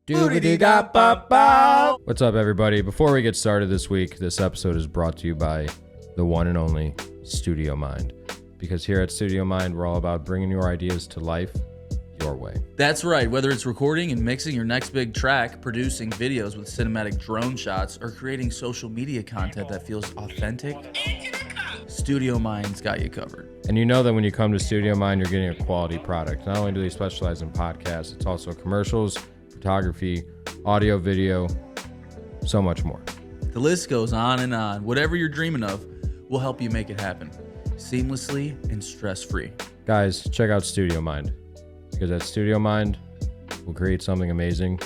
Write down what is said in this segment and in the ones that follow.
What's up, everybody? Before we get started this week, this episode is brought to you by the one and only Studio Mind. Because here at Studio Mind, we're all about bringing your ideas to life your way. That's right. Whether it's recording and mixing your next big track, producing videos with cinematic drone shots, or creating social media content that feels authentic, Studio Mind's got you covered. And you know that when you come to Studio Mind, you're getting a quality product. Not only do they specialize in podcasts, it's also commercials, photography, audio, video, so much more. The list goes on and on. Whatever you're dreaming of, we'll help you make it happen seamlessly and stress-free. Guys, check out Studio Mind, because at Studio Mind, we'll create something amazing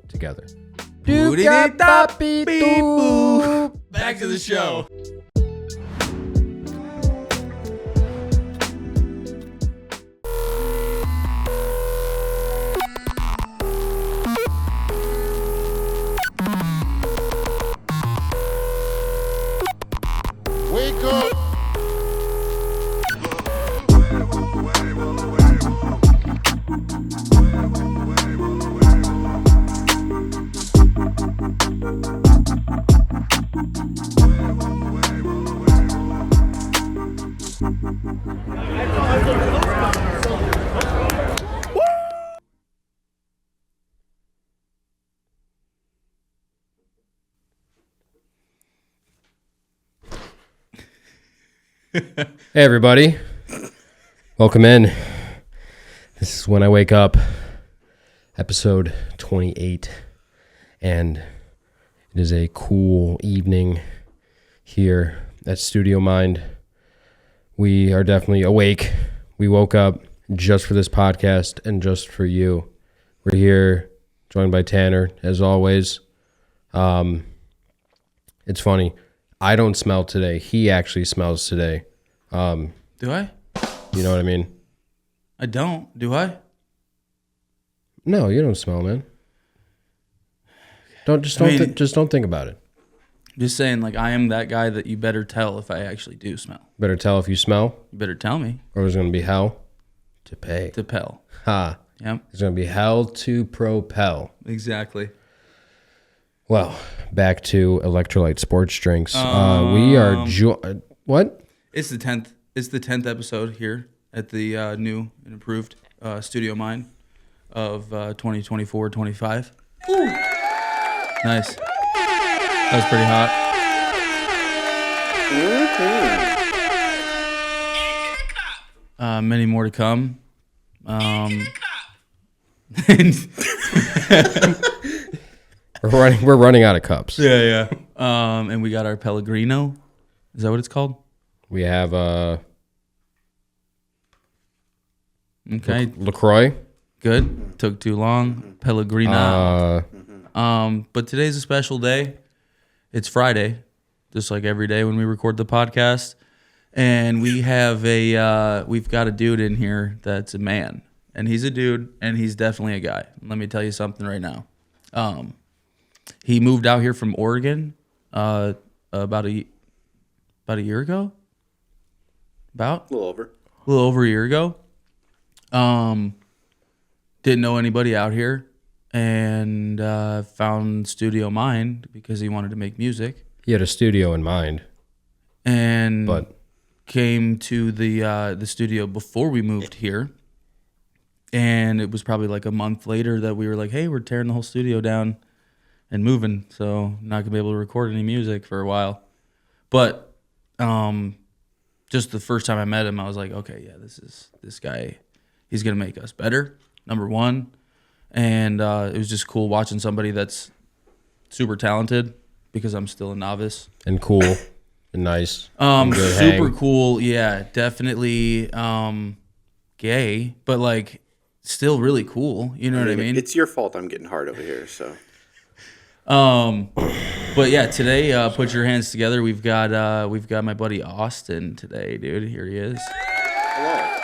together. Back to the show. Wake up! Hey, everybody. Welcome in. This is When I Wake Up, episode 28. And it is a cool evening here at Studio Mind. We are definitely awake. We woke up just for this podcast and just for you. We're here, joined by Tanner, as always. It's funny. I don't smell today. He actually smells today. Do I? You know what I mean? I don't. Do I? No, you don't smell, man. Just don't think about it. Just saying, like, I am that guy that you better tell if I actually do smell. Better tell if you smell, You better tell me. or there's gonna be hell to pay. To pell. Ha! Yep. There's gonna be hell to propel. Exactly. Well, back to electrolyte sports drinks. We are what? It's the 10th. It's the 10th episode here at the new and improved Studio Mind of 2024-25. Nice. That was pretty hot. Many more to come. We're running out of cups. Yeah. And we got our Pellegrino. Is that what it's called? We have Okay. LaCroix. Good. Took too long. Pellegrino. But today's a special day. It's Friday, just like every day when we record the podcast. And we have we've got a dude in here that's a man. And he's a dude, and he's definitely a guy. Let me tell you something right now. He moved out here from Oregon about a year ago. A little over a year ago. Didn't know anybody out here, and found Studio Mind because he wanted to make music. He had a studio in mind, but came to the studio before we moved here. And it was probably like a month later that we were like, hey, we're tearing the whole studio down and moving, so not gonna be able to record any music for a while. But just the first time I met him, I was like, okay, yeah, this guy, he's gonna make us better, number one. And it was just cool watching somebody that's super talented, because I'm still a novice. And cool and nice. And good Super hang. cool, yeah, definitely gay, but like still really cool. You know what I mean? It's your fault I'm getting hard over here, so. But yeah, today, put your hands together. We've got my buddy Austin today, dude. Here he is. Hello.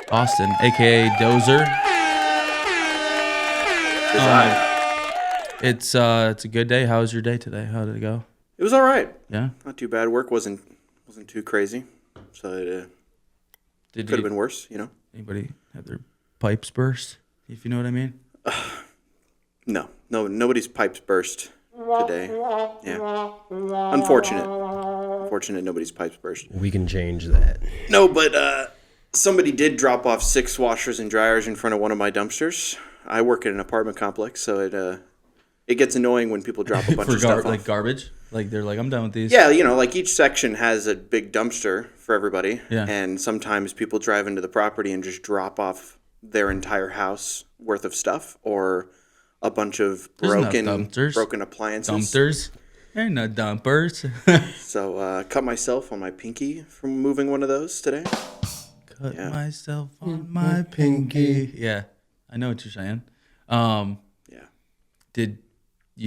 Austin, aka Dozer. It's a good day. How was your day today? How did it go? It was all right. Yeah. Not too bad. Work wasn't too crazy, so it could have been worse. You know. Anybody have their pipes burst? If you know what I mean. No, nobody's pipes burst today. Yeah, unfortunate. Nobody's pipes burst. We can change that. No, but somebody did drop off 6 washers and dryers in front of one of my dumpsters. I work in an apartment complex, so it gets annoying when people drop a bunch of stuff off. Like garbage. Like they're like, I'm done with these. Yeah, like each section has a big dumpster for everybody. Yeah. And sometimes people drive into the property and just drop off their entire house worth of stuff or a bunch of broken appliances. Dumpsters? They're not dumpers. So cut myself on my pinky from moving one of those today. Cut myself on my pinky. Yeah, I know what you're saying. Yeah.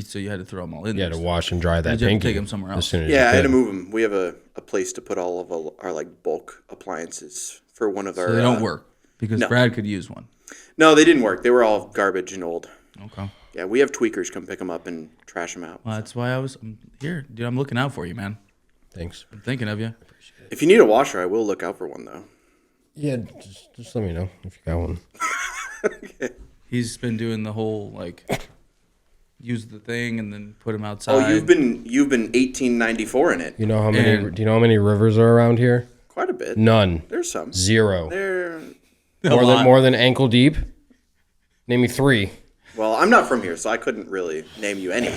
So you had to throw them all in Yeah, there. to wash and dry that Did you have pinky. to take them somewhere else? As soon as Yeah, you I had to could. move them. We have a place to put all of our like bulk appliances for one of our. So they don't work because no. Brad could use one. No, they didn't work. They were all garbage and old. Okay. Yeah, we have tweakers come pick them up and trash them out. Well, that's why I'm here, dude. I'm looking out for you, man. Thanks. I'm thinking of you. If you need a washer, I will look out for one though. Yeah, just let me know if you got one. Okay. He's been doing the whole like use the thing and then put him outside. Oh, you've been 1894 in it. You know how many? And- Do you know how many rivers are around here? Quite a bit. None. There's some. 0. There. More than ankle deep. Name me 3. Well, I'm not from here, so I couldn't really name you any.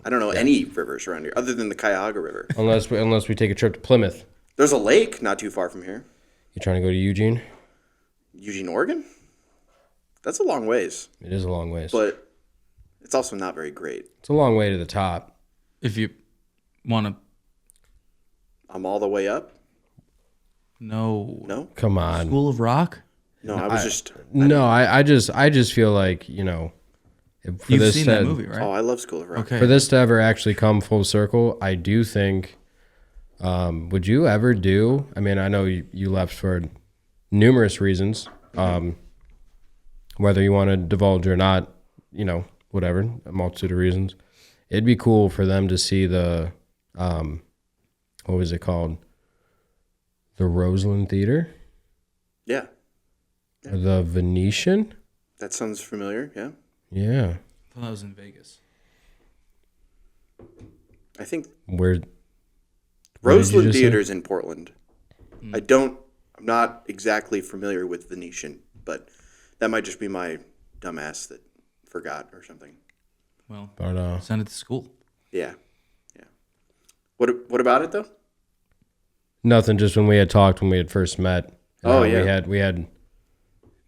I don't know any rivers around here other than the Cuyahoga River. Unless we take a trip to Plymouth. There's a lake not too far from here. You trying to go to Eugene? Eugene, Oregon? That's a long ways, It is a long ways. but it's also not very great. It's a long way to the top. If you want to, I'm all the way up? no. No? Come on. School of Rock. No, I just... I just feel like, for You've this seen to, that movie, right? Oh, I love School of Rock. Okay. for this to ever actually come full circle, I do think, would you ever do, I know you left for numerous reasons, whether you want to divulge or not, whatever, a multitude of reasons. It'd be cool for them to see the, what was it called? The Roseland Theater? Yeah, Or the Venetian? that sounds familiar, yeah. Yeah. I thought that was in Vegas. I think Where? What did you Roseland just say? Theater's in Portland. I'm not exactly familiar with Venetian, but that might just be my dumbass that forgot or something. Well, But, send it to school. Yeah. What about it though? nothing. Just when we had talked when we had first met. Oh, yeah. We had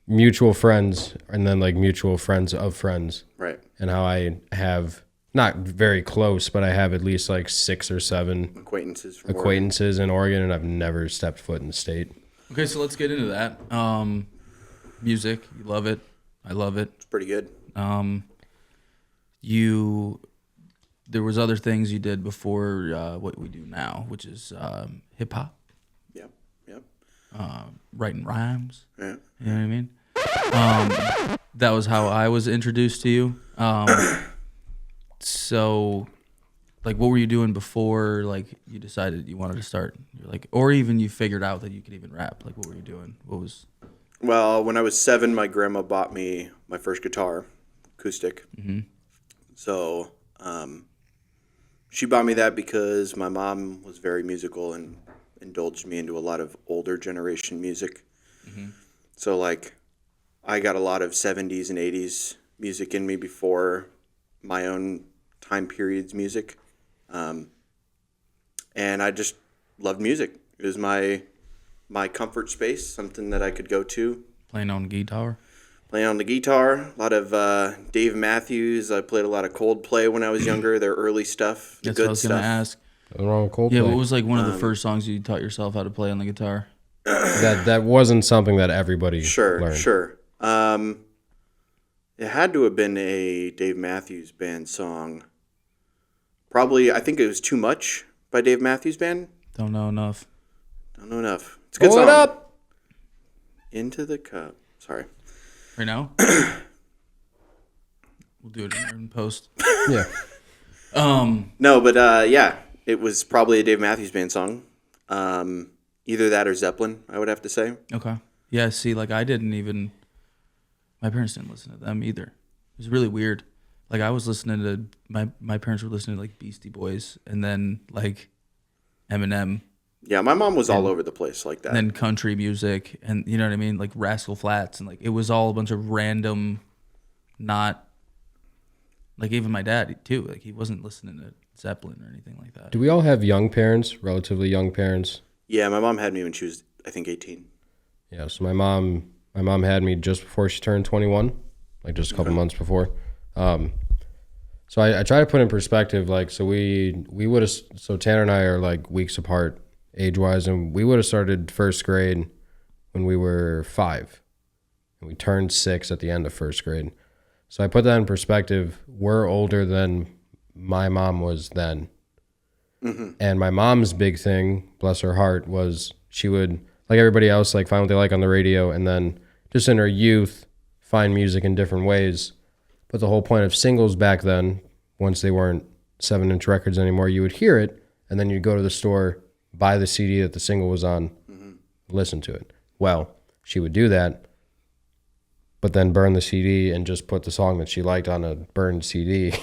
mutual friends, and then like mutual friends of friends, Right. and how I have not very close, but I have at least like 6 or 7 Acquaintances from acquaintances in Oregon, and I've never stepped foot in the state. Okay, so let's get into that. Music, you love it. I love it. It's pretty good. There was other things you did before what we do now, which is hip hop, Yep. writing rhymes. Yeah. You know what I mean? That was how I was introduced to you. So, like, what were you doing before, like, you decided you wanted to start? You're like, or even you figured out that you could even rap. Like, what were you doing? What was? Well, when I was 7, my grandma bought me my first guitar, acoustic. Mm-hmm. So she bought me that because my mom was very musical and indulged me into a lot of older generation music. Mm-hmm. So, like, I got a lot of 70s and 80s music in me before my own time period's music. And I just loved music. It was my comfort space, something that I could go to. Playing on guitar? Playing on the guitar, a lot of Dave Matthews. I played a lot of Coldplay when I was younger, their early stuff, the That's good what I was going stuff. to ask. Nothing wrong with Coldplay. Yeah, what was, like, one of the first songs you taught yourself how to play on the guitar? That wasn't something that everybody learned. Sure. It had to have been a Dave Matthews Band song. Probably, I think it was Too Much by Dave Matthews Band. Don't know enough. Don't know enough. It's a good Pull song. it up. Into the Cup. Sorry. Right now? We'll do it in post. Yeah. No, but yeah, it was probably a Dave Matthews Band song. Either that or Zeppelin, I would have to say. Okay. Yeah, see, like, I didn't even... My parents didn't listen to them either. It was really weird. Like I was listening to my parents were listening to like Beastie Boys and then like Eminem. Yeah, my mom was all over the place like that. And then country music and you know what I mean? Like Rascal Flatts and like it was all a bunch of random, not like even my dad too. Like he wasn't listening to Zeppelin or anything like that. Do we all have young parents, relatively young parents? Yeah, my mom had me when she was, I think, 18. Yeah, so my mom had me just before she turned 21, like just a couple months before. So I try to put in perspective, like, so we would have, so Tanner and I are like weeks apart age-wise, and we would have started first grade when we were 5, and we turned 6 at the end of first grade. So I put that in perspective. We're older than my mom was then. Mm-hmm. And my mom's big thing, bless her heart, was she would, like everybody else, like find what they like on the radio, and then just in her youth, find music in different ways. But the whole point of singles back then, once they weren't 7-inch records anymore, you would hear it, and then you'd go to the store, buy the CD that the single was on, listen to it. Well, she would do that, but then burn the CD and just put the song that she liked on a burned CD.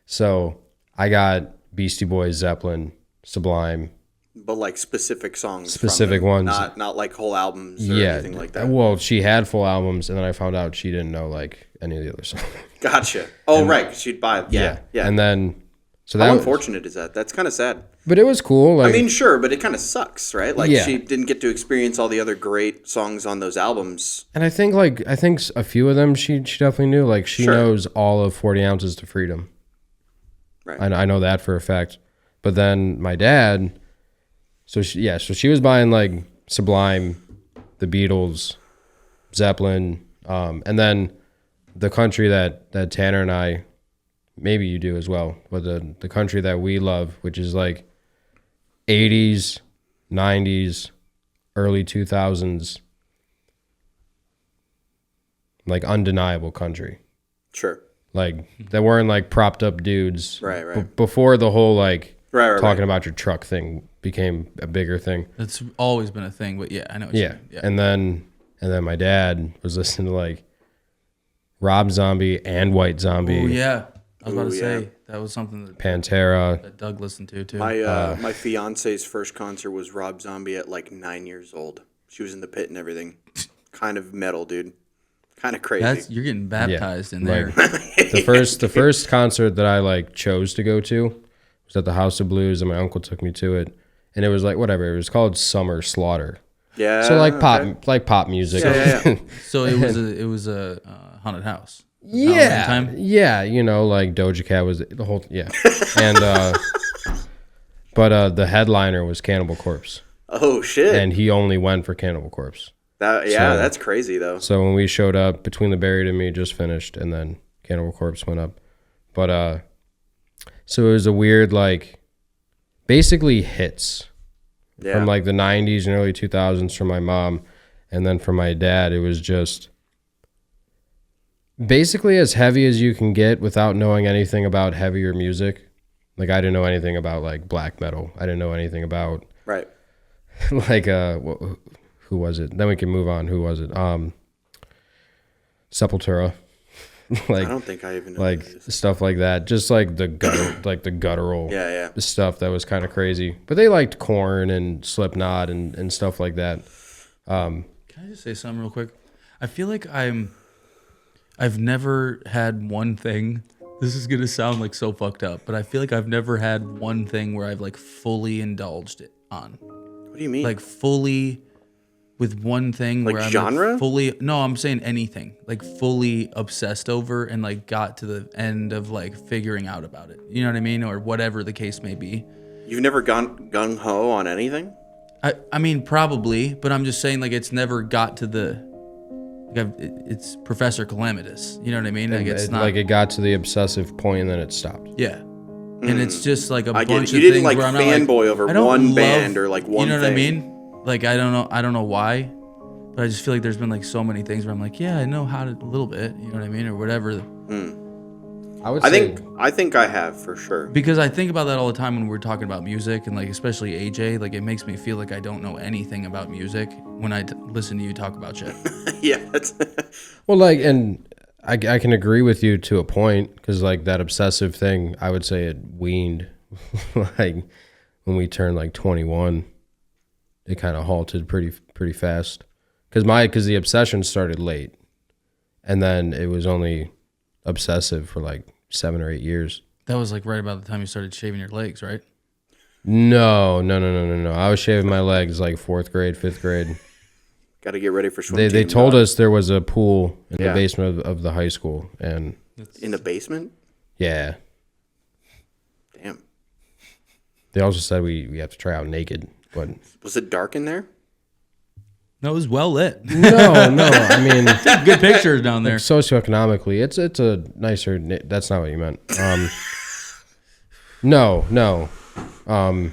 So I got Beastie Boys, Zeppelin, Sublime. But like specific songs. Specific from them, ones. Not like whole albums or anything like that. Well, she had full albums, and then I found out she didn't know like any of the other songs. Gotcha. Oh, right. She'd buy. Yeah. And then, so that How was, unfortunate is that? That's kind of sad. but it was cool. Like, I mean, sure, but it kind of sucks, right? Like Yeah. she didn't get to experience all the other great songs on those albums. and I think a few of them she definitely knew. Like she Sure. knows all of 40 Ounces to Freedom. Right. I know that for a fact. But then my dad, so she was buying like Sublime, the Beatles, Zeppelin, and then the country that Tanner and I, maybe you do as well, but the country that we love, which is like 80s, 90s, early 2000s, like undeniable country. Sure. Like that weren't like propped up dudes. Right. Before the whole like Right. talking about your truck thing became a bigger thing. That's always been a thing, but yeah, I know what you mean. Yeah. And then my dad was listening to like Rob Zombie and White Zombie. Oh yeah. I was about to Ooh, say yeah. that was something Pantera. that Doug listened to too. My fiance's first concert was Rob Zombie at like 9 years old. She was in the pit and everything. Kind of metal, dude. Kind of crazy. You're getting baptized in there. Like, the first concert that I like chose to go to was at the House of Blues, and my uncle took me to it, and it was like whatever. It was called Summer Slaughter. Yeah. So like pop, okay. like pop music. Yeah. So it was a haunted house. Halloween time? Yeah, you know, like Doja Cat was the whole, yeah. And, but the headliner was Cannibal Corpse. Oh, shit. And he only went for Cannibal Corpse. That's crazy, though. So when we showed up, Between the Buried and Me just finished, and then Cannibal Corpse went up. But, so it was a weird, like, basically hits from like the 90s and early 2000s from my mom. And then from my dad, it was just basically as heavy as you can get without knowing anything about heavier music. Like I didn't know anything about like black metal. I didn't know anything about Right. like who was it? Then we can move on. Who was it? Sepultura. Like I don't think I even know like what it is. stuff like that. Just like the guttural Yeah. stuff that was kind of crazy. But they liked Korn and Slipknot and stuff like that. Can I just say something real quick? I feel like I've never had one thing. This is gonna sound like so fucked up, but I feel like I've never had one thing where I've like fully indulged it on. What do you mean? Like fully with one thing Like where I'm genre? like fully no, I'm saying anything. Like fully obsessed over and like got to the end of like figuring out about it. You know what I mean? Or whatever the case may be. You've never gone gung ho on anything? I mean probably, but I'm just saying like it's never got to the like it's Professor Calamitous. You know what I mean? Like it's not like it got to the obsessive point and then it stopped. yeah. And it's just like a I get bunch it. You of didn't things like where I'm not like, fanboy over I don't one love- band or like one You know thing. what I mean? Like I don't know why, but I just feel like there's been like so many things where I'm like, yeah, I know how to a little bit, you know what I mean, or whatever. I think I have for sure. Because I think about that all the time when we're talking about music and like especially AJ, like it makes me feel like I don't know anything about music when I listen to you talk about shit. Yeah. That's Well, like, and I can agree with you to a point because like that obsessive thing, I would say it weaned like when we turned like 21, it kind of halted pretty fast because the obsession started late, and then it was only obsessive for like 7 or 8 years. That was like right about the time you started shaving your legs, right? No. I was shaving my legs like 4th grade, 5th grade. Got to get ready for swim They team, told dog. us there was a pool in the basement of the high school, and In the basement? yeah, Damn. they also said we have to try out naked, but Was it dark in there? No, it was well lit. no. I mean, Good pictures down there. socioeconomically, it's a nicer. That's not what you meant. No. Fucking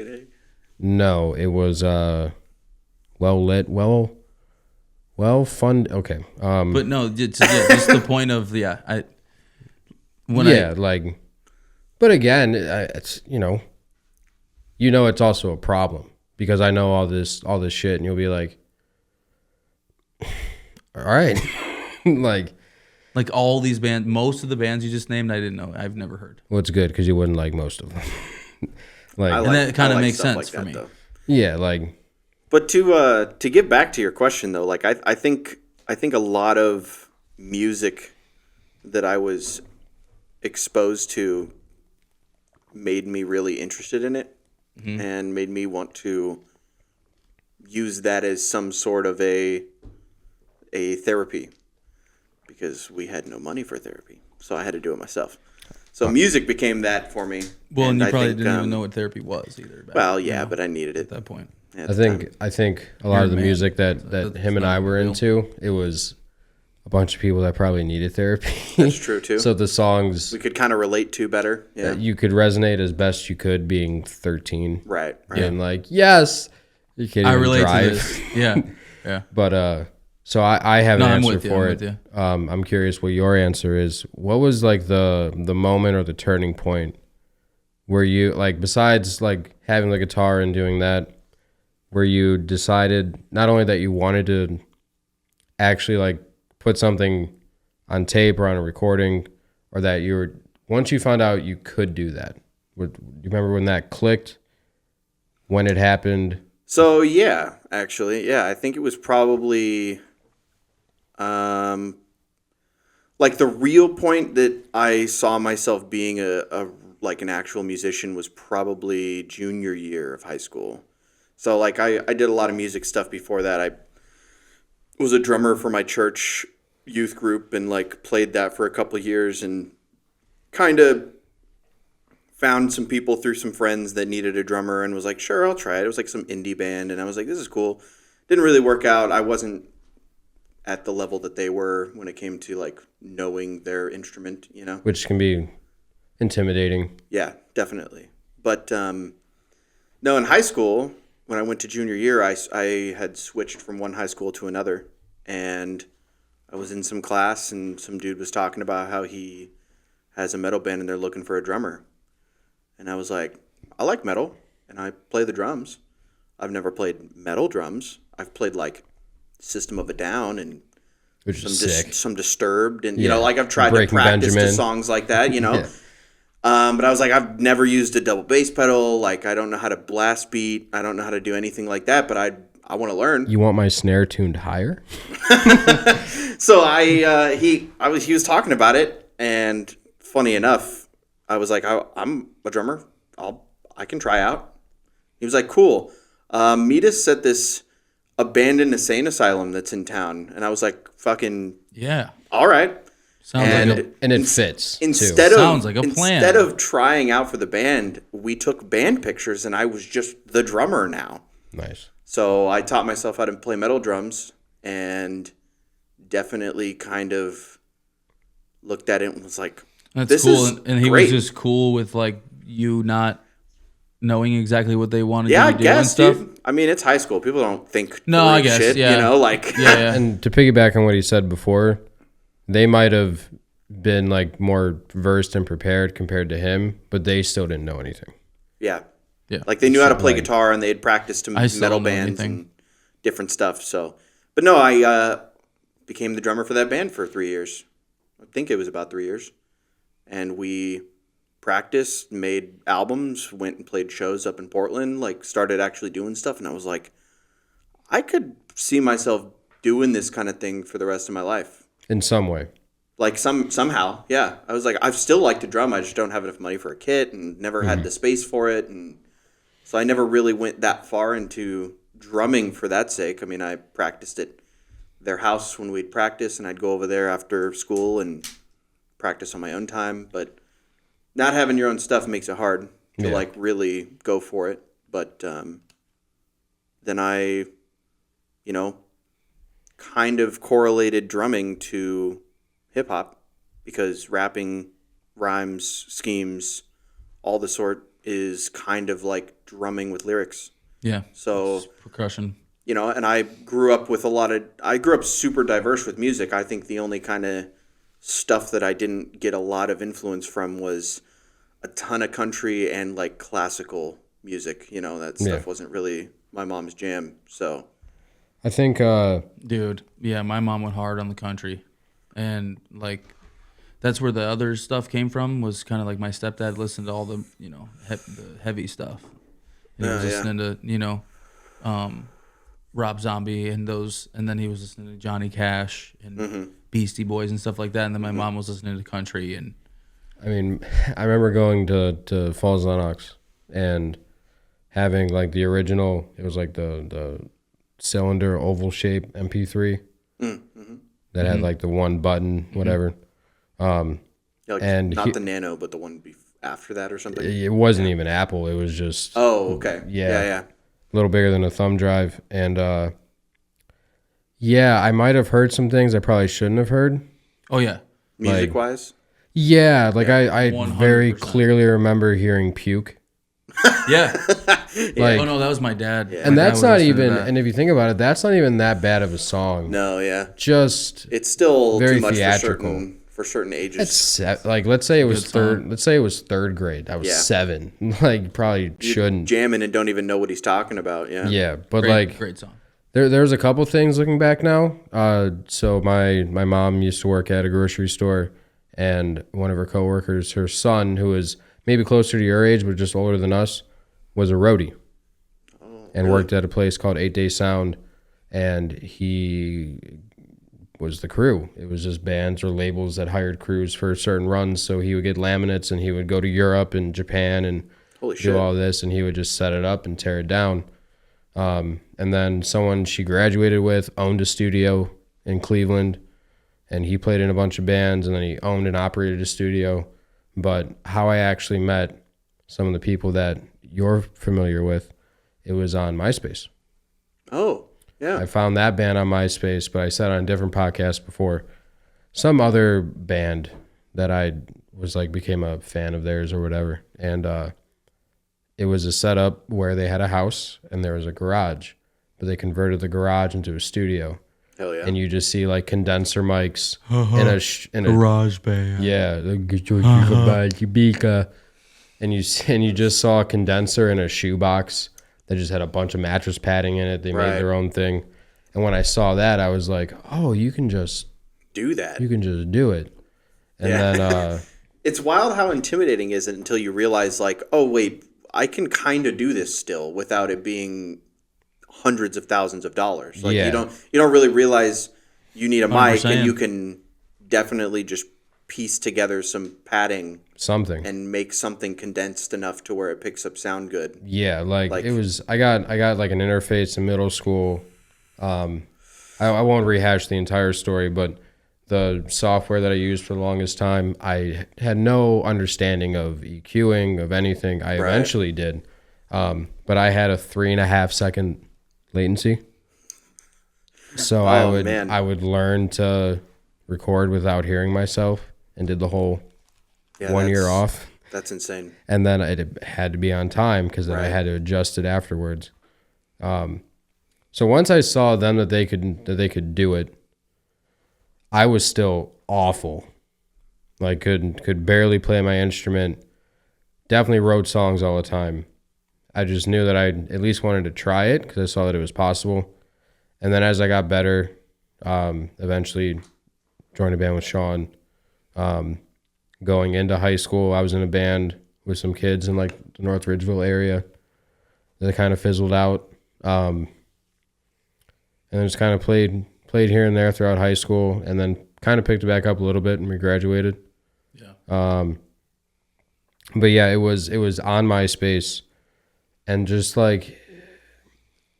A. No, it was well lit, well fun. Okay. But no, just the point of but again, it's it's also a problem because I know all this shit, and you'll be like, all right, like all these bands, most of the bands you just named, I didn't know. I've never heard. well, it's good because you wouldn't like most of them. And that kind of makes stuff sense for me. though. Yeah, like. But to get back to your question though, like I think a lot of music that I was exposed to made me really interested in it and made me want to use that as some sort of a therapy because we had no money for therapy. So I had to do it myself. So music became that for me. Well, and you I probably think, didn't even know what therapy was either. But I needed it At that point. at I the time. think a lot of the Man. music that That's him and not I were real. into, it was a bunch of people that probably needed therapy. That's true too. So the songs We could kind of relate to better. Yeah. that you could resonate as best you could being 13 Right. and like, yes, you can't I even relate drive. to this. Yeah. But so I have an No, I'm answer with you, for I'm it. with you. I'm curious what your answer is. What was like the moment or the turning point where you like besides like having the guitar and doing that, where you decided not only that you wanted to actually like put something on tape or on a recording, or that you were once you found out you could do that. Do you remember when that clicked? When it happened? So yeah, actually, I think it was probably, like the real point that I saw myself being a like an actual musician was probably junior year of high school. So like I did a lot of music stuff before that. I was a drummer for my church youth group and like played that for a couple of years and kind of found some people through some friends that needed a drummer and was like, sure, I'll try it. It was like some indie band. And I was like, this is cool. Didn't really work out. I wasn't at the level that they were when it came to like knowing their instrument, you know? Which can be intimidating. Yeah, definitely. But no, in high school, when I went to junior year, I had switched from one high school to another. And I was in some class and some dude was talking about how he has a metal band and they're looking for a drummer. And I was like, I like metal, and I play the drums. I've never played metal drums. I've played like System of a Down and Which is sick. some Disturbed, and you Yeah. know, like I've tried Breaking to practice to Benjamin. songs like that, you know. Yeah. But I was like, I've never used a double bass pedal. Like I don't know how to blast beat. I don't know how to do anything like that. But I want to learn. You want my snare tuned higher? So he was talking about it, and funny enough, I was like, I'm a drummer. I can try out. He was like, cool. Meet us at this abandoned insane asylum that's in town. And I was like, fucking, Yeah. all right. Sounds And- like And it fits. Instead too. of Sounds like a plan. Instead of trying out for the band, we took band pictures, and I was just the drummer now. Nice. So I taught myself how to play metal drums, and definitely kind of looked at it and was like, That's this cool. is And he great. was just cool with like you not knowing exactly what they wanted Yeah, you I to do and guess, stuff. dude. I mean, it's high school. People don't think No, I great guess, shit, yeah. you know, like Yeah. And to piggyback on what he said before, they might have been like more versed and prepared compared to him, but they still didn't know anything. yeah. Yeah. Like they knew how to play like- guitar and they had practiced to I still metal don't know bands anything. and different stuff. So, but no, I became the drummer for that band for 3 years. I think it was about 3 years. And we practiced, made albums, went and played shows up in Portland, like started actually doing stuff. And I was like, I could see myself doing this kind of thing for the rest of my life. In some way. Like somehow, yeah. I was like, I still like to drum. I just don't have enough money for a kit and never had the space for it. And so I never really went that far into drumming for that sake. I mean, I practiced at their house when we'd practice, and I'd go over there after school and practice on my own time. But not having your own stuff makes it hard to like really go for it. But then I, kind of correlated drumming to hip hop, because rapping, rhymes, schemes, all the sort is kind of like drumming with lyrics. Yeah. So it's percussion. And I grew up with I grew up super diverse with music. I think the only kind of stuff that I didn't get a lot of influence from was a ton of country and like classical music. That stuff wasn't really my mom's jam. So I think, dude, yeah, my mom went hard on the country. And like, that's where the other stuff came from. Was kind of like my stepdad listened to all the the heavy stuff. He was listening to Rob Zombie and those, and then he was listening to Johnny Cash and Beastie Boys and stuff like that. And then my mom was listening to country. And I mean, I remember going to Falls Lennox and having like the original. It was like the cylinder oval shape MP3. That had like the one button, whatever. like and not the Nano, but the one after that or something. It wasn't even Apple. It was just. Oh, okay. Yeah. A little bigger than a thumb drive. And I might have heard some things I probably shouldn't have heard. Oh, yeah. Music-wise? Yeah, like I 100%. very clearly remember hearing Puke. Yeah. Like, oh no, that was my dad. Yeah. And My that's dad would not listen to even, that. and if you think about it, that's not even that bad of a song. No, yeah. Just It's still very too much theatrical. for certain ages. it's like, let's say it was Good song. let's say it was third grade. I was 7. Like, probably shouldn't. Jamming and don't even know what he's talking about. Yeah. Yeah, but Great song. There's a couple things looking back now. So my mom used to work at a grocery store, and one of her coworkers, her son, who was maybe closer to your age but just older than us, was a roadie, and worked at a place called 8 Day Sound, and he was the crew. It was just bands or labels that hired crews for certain runs. So he would get laminates, and he would go to Europe and Japan and Holy do shit. all this, and he would just set it up and tear it down. And then someone she graduated with owned a studio in Cleveland, and he played in a bunch of bands, and then he owned and operated a studio. But how I actually met some of the people that you're familiar with, it was on MySpace. Oh, yeah. I found that band on MySpace, but I said on a different podcast before, some other band that I was like, became a fan of theirs or whatever. And it was a setup where they had a house and there was a garage, but they converted the garage into a studio. Hell yeah. And you just see like condenser mics in a Garage band. yeah, and you just saw a condenser in a shoebox that just had a bunch of mattress padding in it. They made their own thing, and when I saw that, I was like, "Oh, you can just do that. You can just do it." And then it's wild how intimidating is it until you realize, like, oh wait, I can kind of do this still without it being hundreds of thousands of dollars. Like you don't really realize you need a mic, 100%. and you can definitely just piece together some padding something and make something condensed enough to where it picks up sound good. Yeah, like it was. I got like an interface in middle school. I won't rehash the entire story, but the software that I used for the longest time, I had no understanding of EQing of anything. I eventually did, but I had a 3.5 second latency. So I would learn to record without hearing myself, and did the whole 1 year off. That's insane. And then it had to be on time because then I had to adjust it afterwards. So once I saw them that they could do it, I was still awful. Like could barely play my instrument. Definitely wrote songs all the time. I just knew that I at least wanted to try it because I saw that it was possible. And then as I got better, Eventually joined a band with Sean. Going into high school, I was in a band with some kids in like the North Ridgeville area. That kind of fizzled out. And then just kind of played here and there throughout high school, and then kind of picked it back up a little bit when we graduated. Yeah. But yeah, it was on MySpace, and just like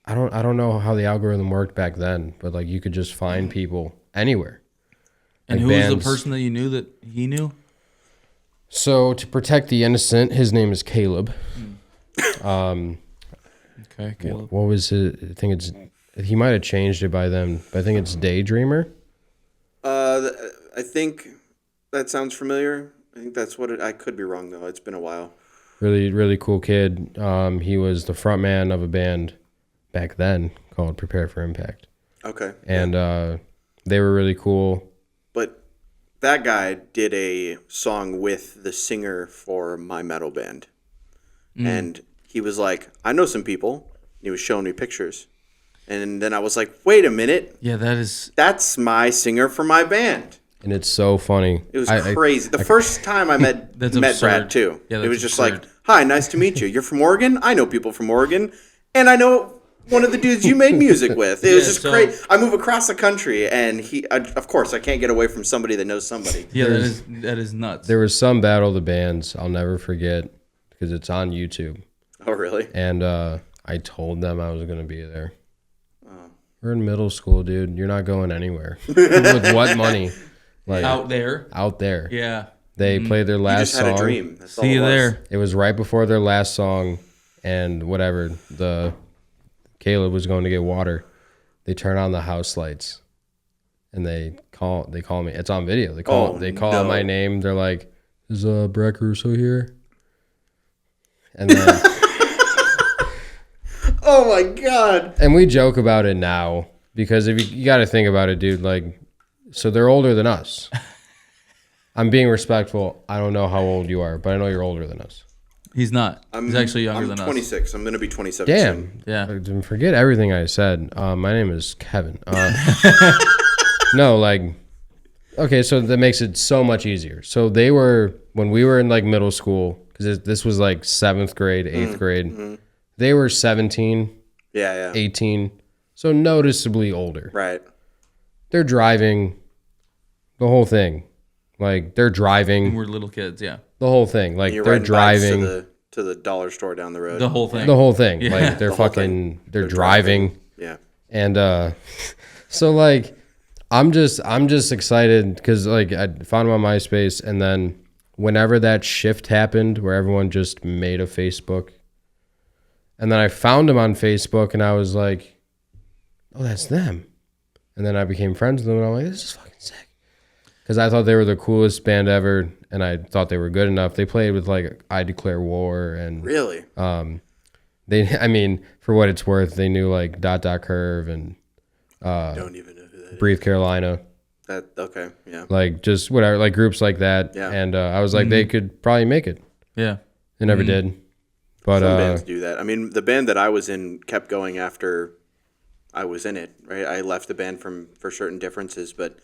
I don't know how the algorithm worked back then, but like you could just find people anywhere. And like who bands. was the person that you knew that he knew? So to protect the innocent, his name is Caleb. Okay, Caleb. What was it? I think he might have changed it by then, but I think it's Daydreamer. I think that sounds familiar. I think that's what I could be wrong though. It's been a while. Really, really cool kid. He was the front man of a band back then called Prepare for Impact. Okay. And they were really cool. But that guy did a song with the singer for my metal band. And he was like, I know some people. He was showing me pictures. And then I was like, wait a minute. Yeah, That's my singer for my band. And it's so funny. It was crazy. The first time I met Brad, too. Yeah, it was just absurd. like, hi, nice to meet you. You're from Oregon? I know people from Oregon. And I know one of the dudes you made music with. It was just crazy. I move across the country, and of course, I can't get away from somebody that knows somebody. Yeah, that is nuts. There was some Battle of the Bands I'll never forget because it's on YouTube. Oh, really? And I told them I was going to be there. We're in middle school, dude. You're not going anywhere. With what money? Like out there. Yeah. They played their last song. You just had a dream. That's all See you it was. there. It was right before their last song, and whatever. Caleb was going to get water. They turn on the house lights, and they call me. It's on video. They call out my name. They're like, "Is Brett Russo here?" And then. Oh my God. And we joke about it now because if you got to think about it, dude, like, so they're older than us. I'm being respectful. I don't know how old you are, but I know you're older than us. He's not. He's actually younger than us. I'm 26. I'm going to be 27 Damn. soon. Yeah. Forget everything I said. My name is Kevin. No, like, okay, so that makes it so much easier. So when we were in like middle school, because this was like 7th grade, 8th grade, they were 17, 18, so noticeably older. Right. They're driving the whole thing. Like, they're driving. We're little kids, yeah. The whole thing. Like, You're they're driving. to the dollar store down the road. The whole thing. The whole thing. Yeah. Like, they're driving. Yeah. And so, like, I'm just excited because, like, I found him on MySpace, and then whenever that shift happened where everyone just made a Facebook, and then I found him on Facebook, and I was like, oh, that's them. And then I became friends with them, and I'm like, this is fucking sick. Because I thought they were the coolest band ever, and I thought they were good enough. They played with, like, I Declare War. And really? I mean, for what it's worth, they knew, like, Dot Dot Curve and Don't even know who that is. Breathe Carolina. Okay, yeah. Like, just whatever, like, groups like that. Yeah. And I was like, they could probably make it. Yeah. They never did. But Some bands do that. I mean, the band that I was in kept going after I was in it, right? I left the band for certain differences, but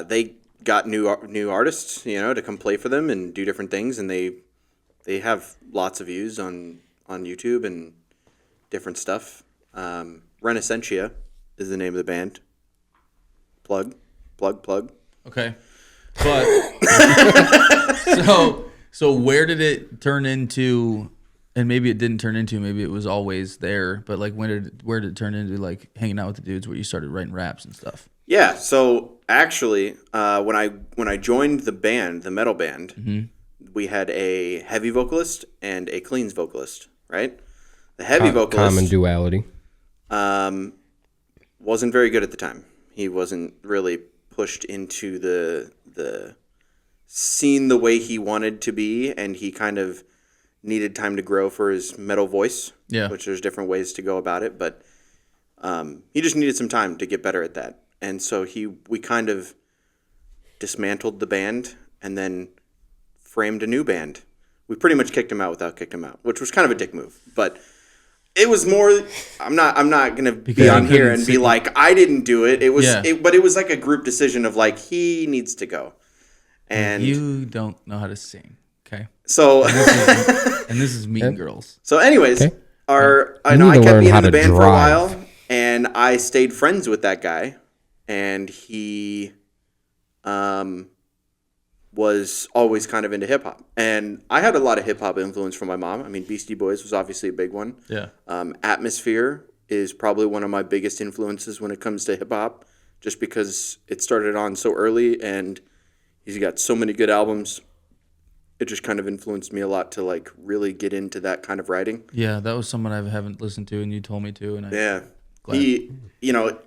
they got new artists, to come play for them and do different things, and they have lots of views on YouTube and different stuff. Renaissentia is the name of the band. Plug. Okay. But so where did it turn into? And maybe it didn't turn into. Maybe it was always there. But like, where did it turn into? Like hanging out with the dudes, where you started writing raps and stuff. Yeah. So actually, when I joined the band, the metal band, we had a heavy vocalist and a cleans vocalist. Right. The heavy vocalist, common duality. wasn't very good at the time. He wasn't really pushed into the scene the way he wanted to be, and he kind of needed time to grow for his metal voice. Yeah. Which there's different ways to go about it, but he just needed some time to get better at that. And so we kind of dismantled the band and then framed a new band. We pretty much kicked him out without kicking him out, which was kind of a dick move. But It was more. I'm not gonna be on here and be like, I didn't do it. It was, but it was like a group decision of like, he needs to go. And you don't know how to sing, okay? So and this is Mean Girls. So, anyways, Okay. I kept being in the band for a while, and I stayed friends with that guy, and he was always kind of into hip hop, and I had a lot of hip hop influence from my mom. I mean, Beastie Boys was obviously a big one. Yeah. Atmosphere is probably one of my biggest influences when it comes to hip hop, just because it started on so early, and he's got so many good albums. It just kind of influenced me a lot to like really get into that kind of writing. Yeah, that was someone I haven't listened to, and you told me to, and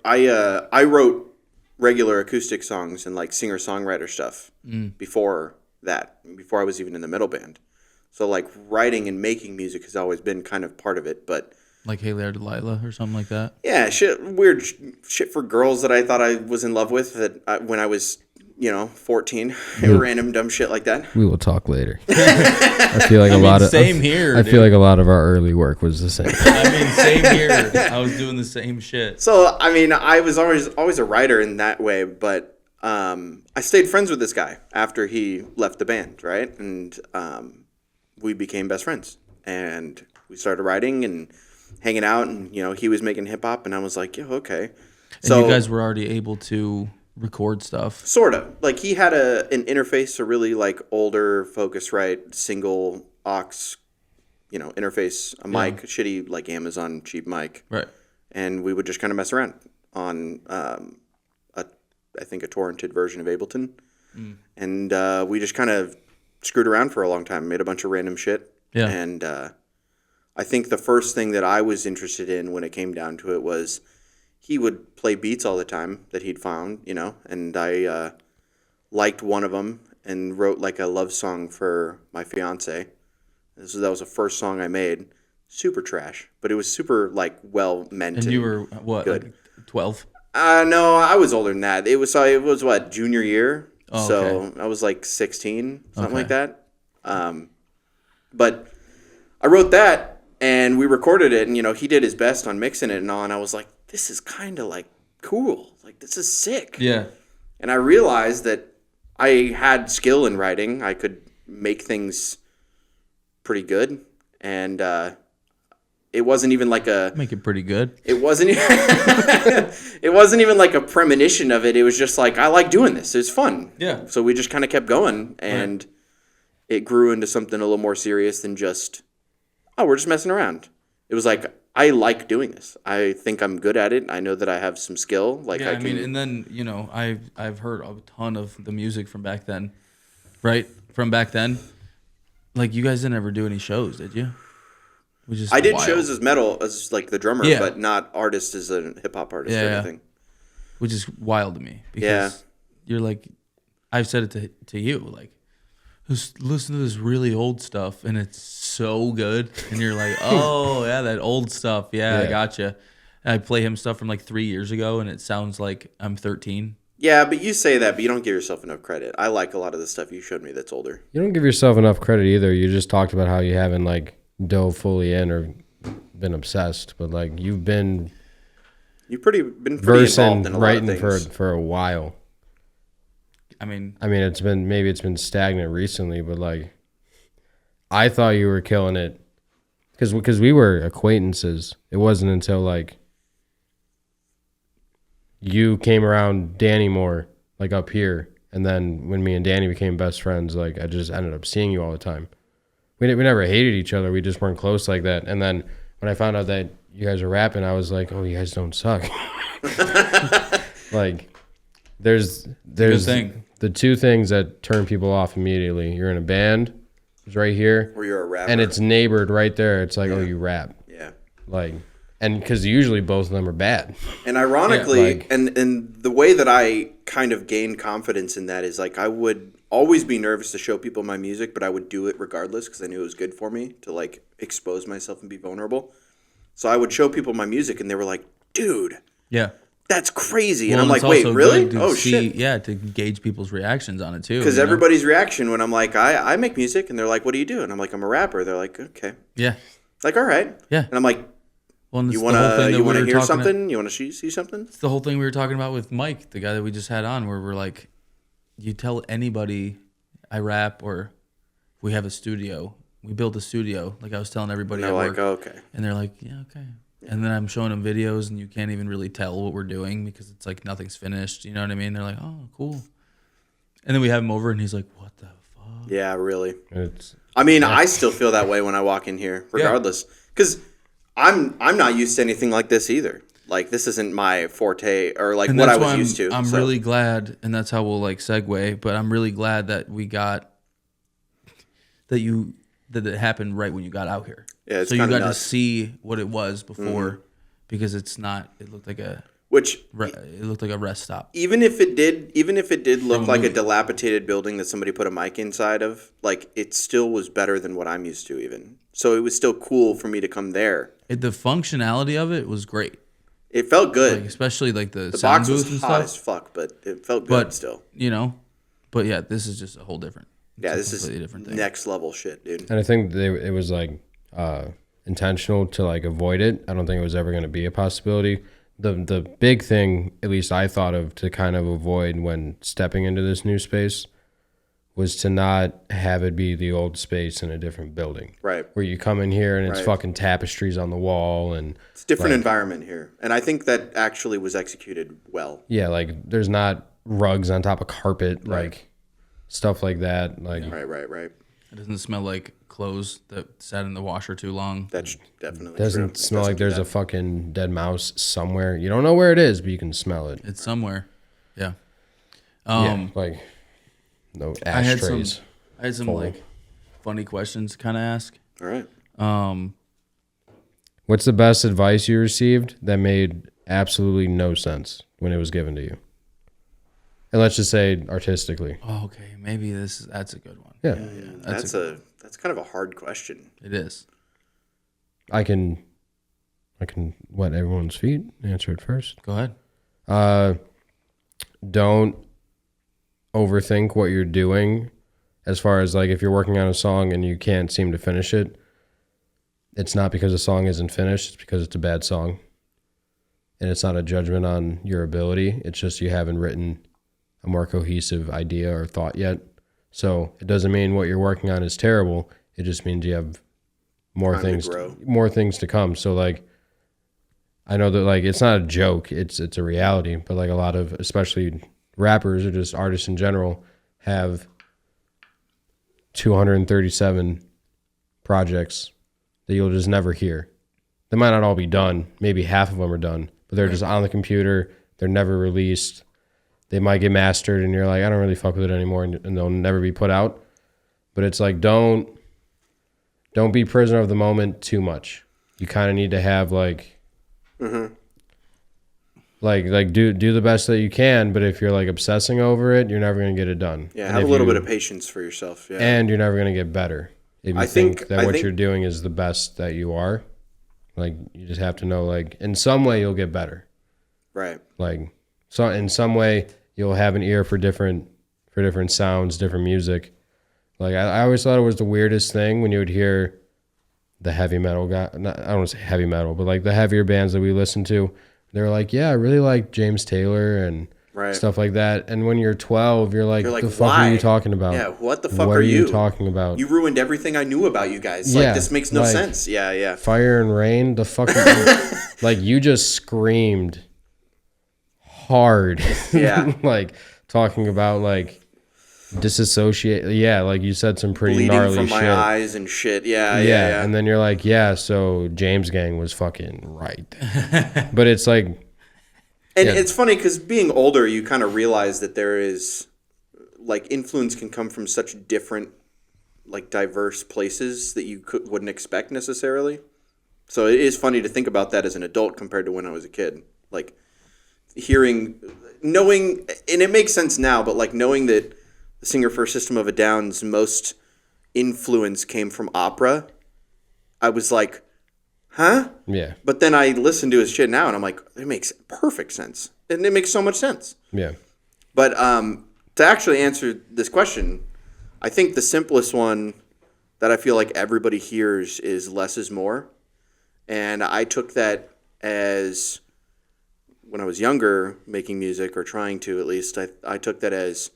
I wrote regular acoustic songs and like singer-songwriter stuff before I was even in the metal band. So like writing and making music has always been kind of part of it, but like Hey There Delilah or something like that. Yeah, weird shit for girls that I thought I was in love with when I was 14, random dumb shit like that. We will talk later. I feel like same here. I feel like a lot of our early work was the same. Same here. I was doing the same shit. So I was always a writer in that way, but I stayed friends with this guy after he left the band, right? And we became best friends, and we started writing and hanging out, and he was making hip hop, and I was like, yeah, okay. So you guys were already able to record stuff, sort of. Like he had an interface, a really like older Focusrite single aux, interface, a mic, shitty like Amazon cheap mic, right? And we would just kind of mess around on I think a torrented version of Ableton, and we just kind of screwed around for a long time, made a bunch of random shit, and I think the first thing that I was interested in when it came down to it was he would play beats all the time that he'd found, and I liked one of them and wrote like a love song for my fiance. That was the first song I made. Super trash, but it was super like well meant. And you were what, good. 12? No, I was older than that. It was what, junior year. Oh, so okay. I was like 16, something like that. But I wrote that and we recorded it, and he did his best on mixing it and all, and I was like, this is kind of like cool. Like this is sick. Yeah. And I realized that I had skill in writing. I could make things pretty good, and it wasn't even like make it pretty good. It wasn't. It wasn't even like a premonition of it. It was just like, I like doing this. It's fun. Yeah. So we just kind of kept going, and it grew into something a little more serious than just, we're just messing around. It was like, I like doing this. I think I'm good at it. I know that I have some skill. Like I mean, and then I've heard a ton of the music from back then, right? From back then, like you guys didn't ever do any shows, did you? I did shows as metal, as like the drummer, but not artist as a hip hop artist or anything. Which is wild to me because you're like, I've said it to you, like, just listen to this really old stuff and it's so good, and you're like, oh yeah, that old stuff, I gotcha. And I play him stuff from like 3 years ago and it sounds like I'm 13. Yeah, but you say that, but you don't give yourself enough credit. I like a lot of the stuff you showed me that's older. You don't give yourself enough credit either. You just talked about how you haven't like dove fully in or been obsessed, but like you've been been pretty involved in a lot of writing things for a while. I mean it's been stagnant recently, but like I thought you were killing it because we were acquaintances. It wasn't until like you came around Danny more, like up here, and then when me and Danny became best friends, like I just ended up seeing you all the time. We never hated each other. We just weren't close like that. And then when I found out that you guys were rapping, I was like, oh, you guys don't suck. Like, there's the two things that turn people off immediately. You're in a band, it's right here. Or you're a rapper. And it's neighbored right there. It's like, oh, you rap. Yeah. Like, and because usually both of them are bad. And ironically, and the way that I kind of gained confidence in that is like I would always be nervous to show people my music, but I would do it regardless because I knew it was good for me to like expose myself and be vulnerable. So I would show people my music and they were like, dude, that's crazy. And I'm like, wait, really? Oh, shit. Yeah, to gauge people's reactions on it too. Because everybody's reaction when I'm like, I make music, and they're like, what do you do? And I'm like, I'm a rapper. They're like, okay. Yeah. Like, all right. Yeah. And I'm like, Well, and You it's the whole thing that you we wanna were hear talking something? You wanna see something? It's the whole thing we were talking about with Mike, the guy that we just had on, where we're like, you tell anybody I rap or we have a studio, we built a studio. Like I was telling everybody And they're at like, work, oh, okay. and they're like, yeah, okay. And then I'm showing them videos, and you can't even really tell what we're doing because it's like nothing's finished. You know what I mean? They're like, oh, cool. And then we have him over, and he's like, what the fuck? Yeah, really. It's I mean, I still feel that way when I walk in here, regardless, because I'm not used to anything like this either. Like this isn't my forte or like And what I that's was why used to. I'm so. really glad, and that's how we'll like segue. But I'm really glad that we got that it happened right when you got out here. Yeah, it's so you kinda got nuts. to see what it was before, because it's not. It looked like a rest stop. Even if it did look From a like a movie. dilapidated building that somebody put a mic inside of, like it still was better than what I'm used to even. So it was still cool for me to come there. The functionality of it was great, It felt good. like, especially like the the sound box booth and was hot as stuff. fuck, but it felt good But still. but yeah, this is just a whole different. Yeah, it's this a is completely different thing. next level shit, dude. And I think it was like intentional to like avoid it. I don't think it was ever going to be a possibility. The big thing, at least I thought of, to kind of avoid when stepping into this new space was to not have it be the old space in a different building. Right. Where you come in here and it's Right. fucking tapestries on the wall and It's a different environment here. And I think that actually was executed well. yeah, like there's not rugs on top of carpet, like stuff like that. Like Right. It doesn't smell like clothes that sat in the washer too long. That's definitely doesn't true. smell It like doesn't there's do a fucking dead mouse somewhere. You don't know where it is, but you can smell it. It's somewhere. Yeah. Yeah, like no ashtrays. I had some full. like funny questions to kind of ask. that. All right. What's the best advice you received that made absolutely no sense when it was given to you? And let's just say artistically. Oh, okay, maybe that's a good one. Yeah. That's kind of a hard question. It is. I can wet everyone's feet, answer it first. Go ahead. Don't overthink what you're doing as far as like if you're working on a song and you can't seem to finish it. It's not because the song isn't finished, it's because it's a bad song. And it's not a judgment on your ability. It's just you haven't written a more cohesive idea or thought yet. So it doesn't mean what you're working on is terrible. It just means you have more Time to things grow. more things to come. So like I know that like it's not a joke, it's a reality, but like a lot of especially rappers or just artists in general have 237 projects that you'll just never hear. They might not all be done. Maybe half of them are done, but they're just on the computer. They're never released. They might get mastered and you're like, I don't really fuck with it anymore, and they'll never be put out. But it's like, don't be prisoner of the moment too much. You kind of need to have like, like do the best that you can. But if you're like obsessing over it, you're never going to get it done. Yeah, And have a if little you- bit of patience for yourself. Yeah. and you're never going to get better if you I think think- that I what think- you're doing is the best that you are. Like you just have to know, like in some way you'll get better. right. Like so in some way you'll have an ear for different sounds, different music. Like I always thought it was the weirdest thing when you would hear the heavy metal guy. I don't want to say heavy metal, but like the heavier bands that we listen to. They're like, yeah, I really like James Taylor and Right. stuff like that. And when you're 12, you're like, You're like, the fuck why? are you talking about? Yeah, what the fuck What are are you you talking about? You ruined everything I knew about you guys. Yeah, Like this makes no like- sense. Yeah. Fire and Rain, the fuck like you just screamed hard. Yeah. Like talking about like disassociate. Yeah, like you said some pretty Bleeding gnarly from my shit. eyes and shit. Yeah. And then you're like, yeah, so James Gang was fucking right. But it's like, And yeah. it's funny because being older, you kind of realize that there is, like, influence can come from such different, like, diverse places that you wouldn't expect necessarily. So it is funny to think about that as an adult compared to when I was a kid. Like, knowing, and it makes sense now, but, like, knowing that the singer for System of a Down's most influence came from opera, I was like, huh? yeah, But then I listen to his shit now, and I'm like, it makes perfect sense, and it makes so much sense. yeah, But to actually answer this question, I think the simplest one that I feel like everybody hears is less is more, And I took that as, when I was younger, making music, or trying to at least, I took that as,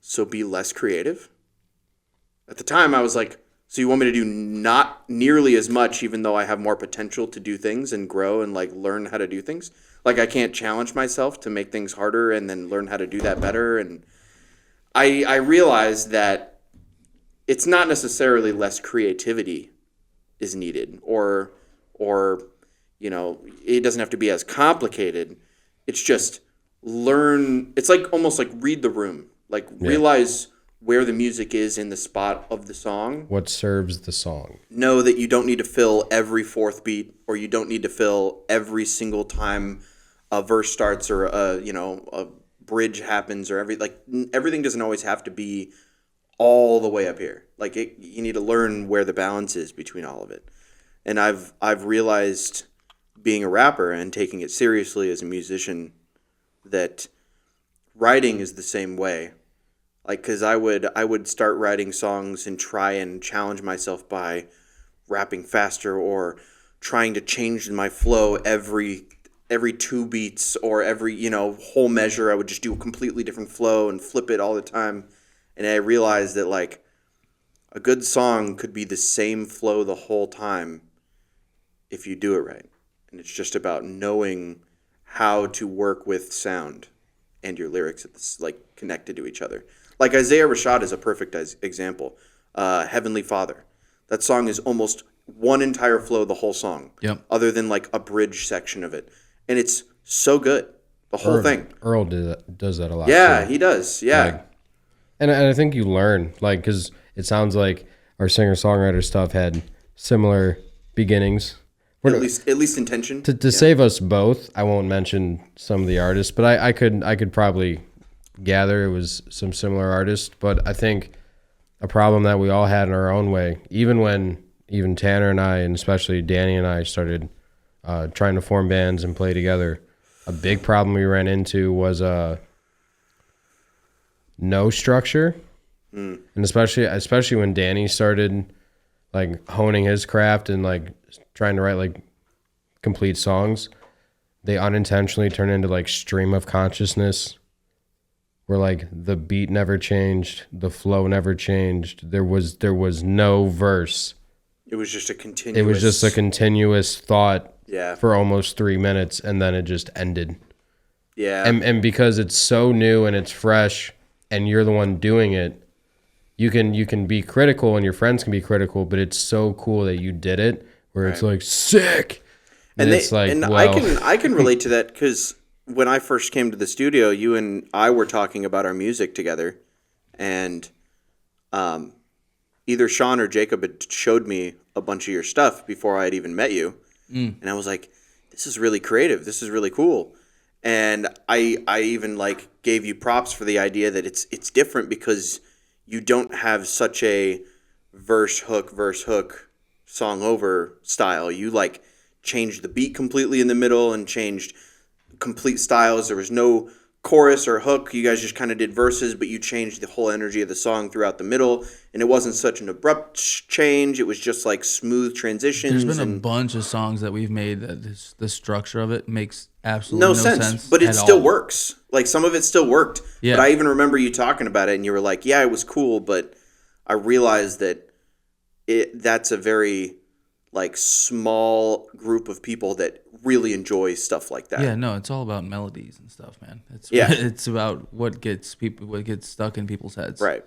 so be less creative. At the time, I was like, so you want me to do not nearly as much, even though I have more potential to do things and grow and like learn how to do things? Like, I can't challenge myself to make things harder and then learn how to do that better. And I realized that it's not necessarily less creativity is needed, or it doesn't have to be as complicated. It's just learn. It's like almost like read the room, like realize where the music is in the spot of the song. What serves the song. Know that you don't need to fill every fourth beat, or you don't need to fill every single time a verse starts, or a bridge happens, or everything doesn't always have to be all the way up here. Like you need to learn where the balance is between all of it. And I've realized, being a rapper and taking it seriously as a musician, that writing is the same way. Like, because I would start writing songs and try and challenge myself by rapping faster, or trying to change my flow every 2 beats, or every whole measure. I would just do a completely different flow and flip it all the time. And I realized that like a good song could be the same flow the whole time if you do it right. And it's just about knowing how to work with sound and your lyrics connected to each other. Like Isaiah Rashad is a perfect example. Heavenly Father. That song is almost one entire flow the whole song. Yep. Other than like a bridge section of it. And it's so good. The whole thing. Earl does that a lot. Yeah, too. he does. Yeah. Like, and I think you learn, like, because it sounds like our singer-songwriter stuff had similar beginnings. At least intention. To save us both, I won't mention some of the artists, but I could probably gather it was some similar artists. But I think a problem that we all had in our own way, even Tanner and I, and especially Danny and I, started trying to form bands and play together, a big problem we ran into was no structure. And especially when Danny started like honing his craft and like trying to write like complete songs, they unintentionally turn into like stream of consciousness, where like the beat never changed, the flow never changed. There was no verse. It was just a continuous thought Yeah. for almost 3 minutes, and then it just ended. Yeah. And because it's so new and it's fresh and you're the one doing it, you can be critical and your friends can be critical, but it's so cool that you did it, where it's like sick. And it's like, and well, I can relate to that, because when I first came to the studio, you and I were talking about our music together, and either Sean or Jacob had showed me a bunch of your stuff before I had even met you, and I was like, this is really creative. This is really cool. And I even like gave you props for the idea that it's different, because you don't have such a verse hook song over style. You like changed the beat completely in the middle and changed complete styles. There was no chorus or hook. You guys just kind of did verses, but you changed the whole energy of the song throughout the middle, and it wasn't such an abrupt change. It was just like smooth transitions. There's been a bunch of songs that we've made that the structure of it makes absolutely no sense, but it still works. Like, some of it still worked. Yeah. But I even remember you talking about it, and you were like, yeah, it was cool, but I realized that that's a very like small group of people that really enjoy stuff like that. Yeah, no, it's all about melodies and stuff, man. It's about what gets stuck in people's heads. Right.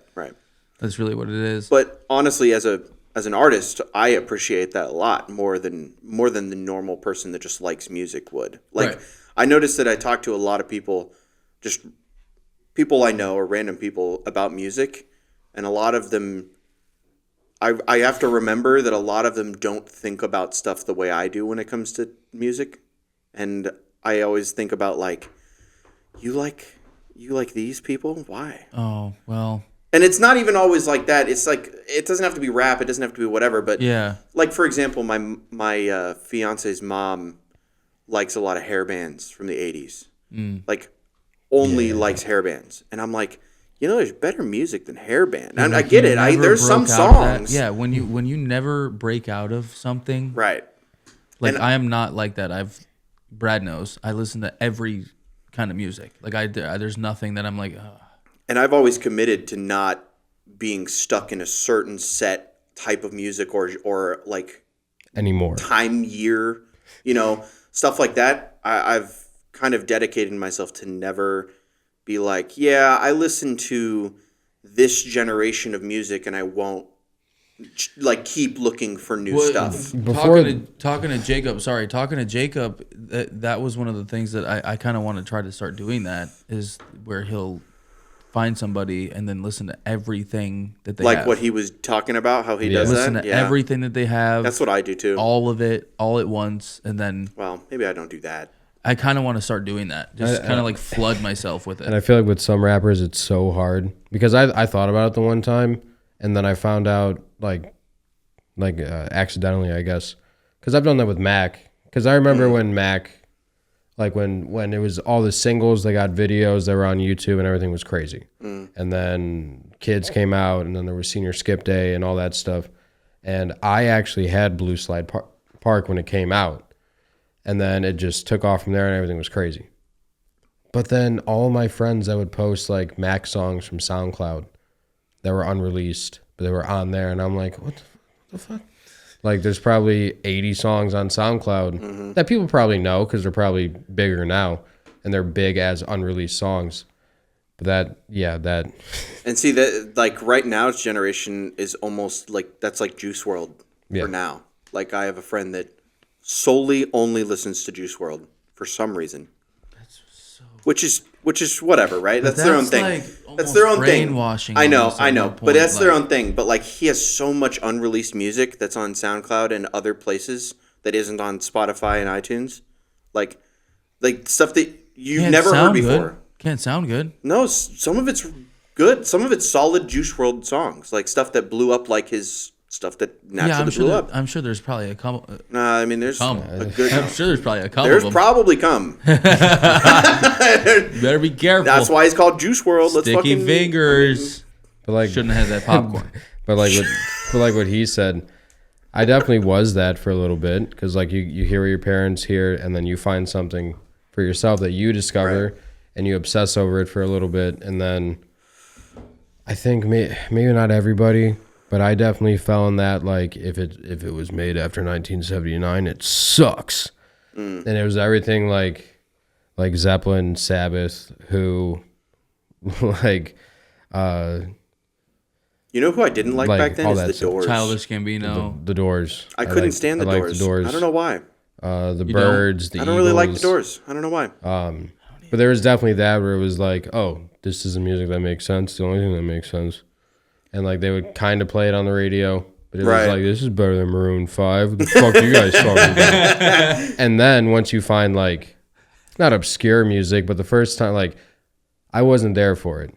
That's really what it is. But honestly, as an artist, I appreciate that a lot more than the normal person that just likes music would. Like, Right. I noticed that I talk to a lot of people, just people I know or random people, about music, and a lot of them, I have to remember that a lot of them don't think about stuff the way I do when it comes to music. And I always think about, like, you like these people? Why? Oh, well. And it's not even always like that. It's like, it doesn't have to be rap. It doesn't have to be whatever. But Yeah. like, for example, my fiance's mom likes a lot of hair bands from the 80s. Like, only likes hair bands. And I'm like, there's better music than hair band. And I get it. There's some songs. Yeah, when you never break out of something, Right. Like, I am not like that. Brad knows. I listen to every kind of music. Like, there's nothing that I'm like, ugh. And I've always committed to not being stuck in a certain set type of music or like anymore time, year, stuff like that. I've kind of dedicated myself to never be like, yeah, I listen to this generation of music and I won't like keep looking for new stuff. Talking to Jacob, that was one of the things that I kind of want to try to start doing. That is where he'll find somebody and then listen to everything that they have. Like what he was talking about, how he does listen that? to everything that they have. That's what I do too. All of it, all at once, and then... Well, maybe I don't do that. I kind of want to start doing that. Just kind of like flood myself with it. And I feel like with some rappers, it's so hard. Because I thought about it the one time, and then I found out, accidentally, I guess. Because I've done that with Mac. Because I remember when Mac... Like when it was all the singles, they got videos that were on YouTube and everything was crazy. And then Kids came out and then there was Senior Skip Day and all that stuff. And I actually had Blue Slide Park when it came out. And then it just took off from there and everything was crazy. But then all my friends that would post like Mac songs from SoundCloud that were unreleased, but they were on there. And I'm like, what the fuck? Like, there's probably 80 songs on SoundCloud that people probably know because they're probably bigger now, and they're big as unreleased songs. But that. And see, that like right now's generation is almost like that's like Juice WRLD for now. Like, I have a friend that solely only listens to Juice WRLD for some reason. That's so. Which is whatever, right? That's their own thing. That's their own thing. Brainwashing. I know. But that's their own thing. But like, he has so much unreleased music that's on SoundCloud and other places that isn't on Spotify and iTunes. Like stuff that you've never heard before. Good. Can't sound good. No, some of it's good. Some of it's solid Juice WRLD songs, like stuff that blew up, like his stuff that naturally blew up. I'm sure there's probably a couple. I mean, there's a good. I'm sure there's probably a couple. There's probably come. Better be careful. That's why it's called Juice WRLD. Sticky fingers. But like, shouldn't have had that popcorn. but what he said, I definitely was that for a little bit because like you hear what your parents hear and then you find something for yourself that you discover and you obsess over it for a little bit and then I think maybe not everybody. But I definitely fell in that, like, if it was made after 1979, it sucks. And it was everything like Zeppelin, Sabbath, Who, like... you know who I didn't like back then? Is The Doors. Childish Gambino. The Doors. I couldn't stand The Doors. I don't know why. The Birds, the Eagles. I don't really like The Doors. I don't know why. But there was definitely that where it was like, oh, this is the music that makes sense. The only thing that makes sense. And like they would kind of play it on the radio, but it was like, this is better than Maroon 5. What the fuck are you guys talking about? And then once you find like, not obscure music, but the first time, like, I wasn't there for it.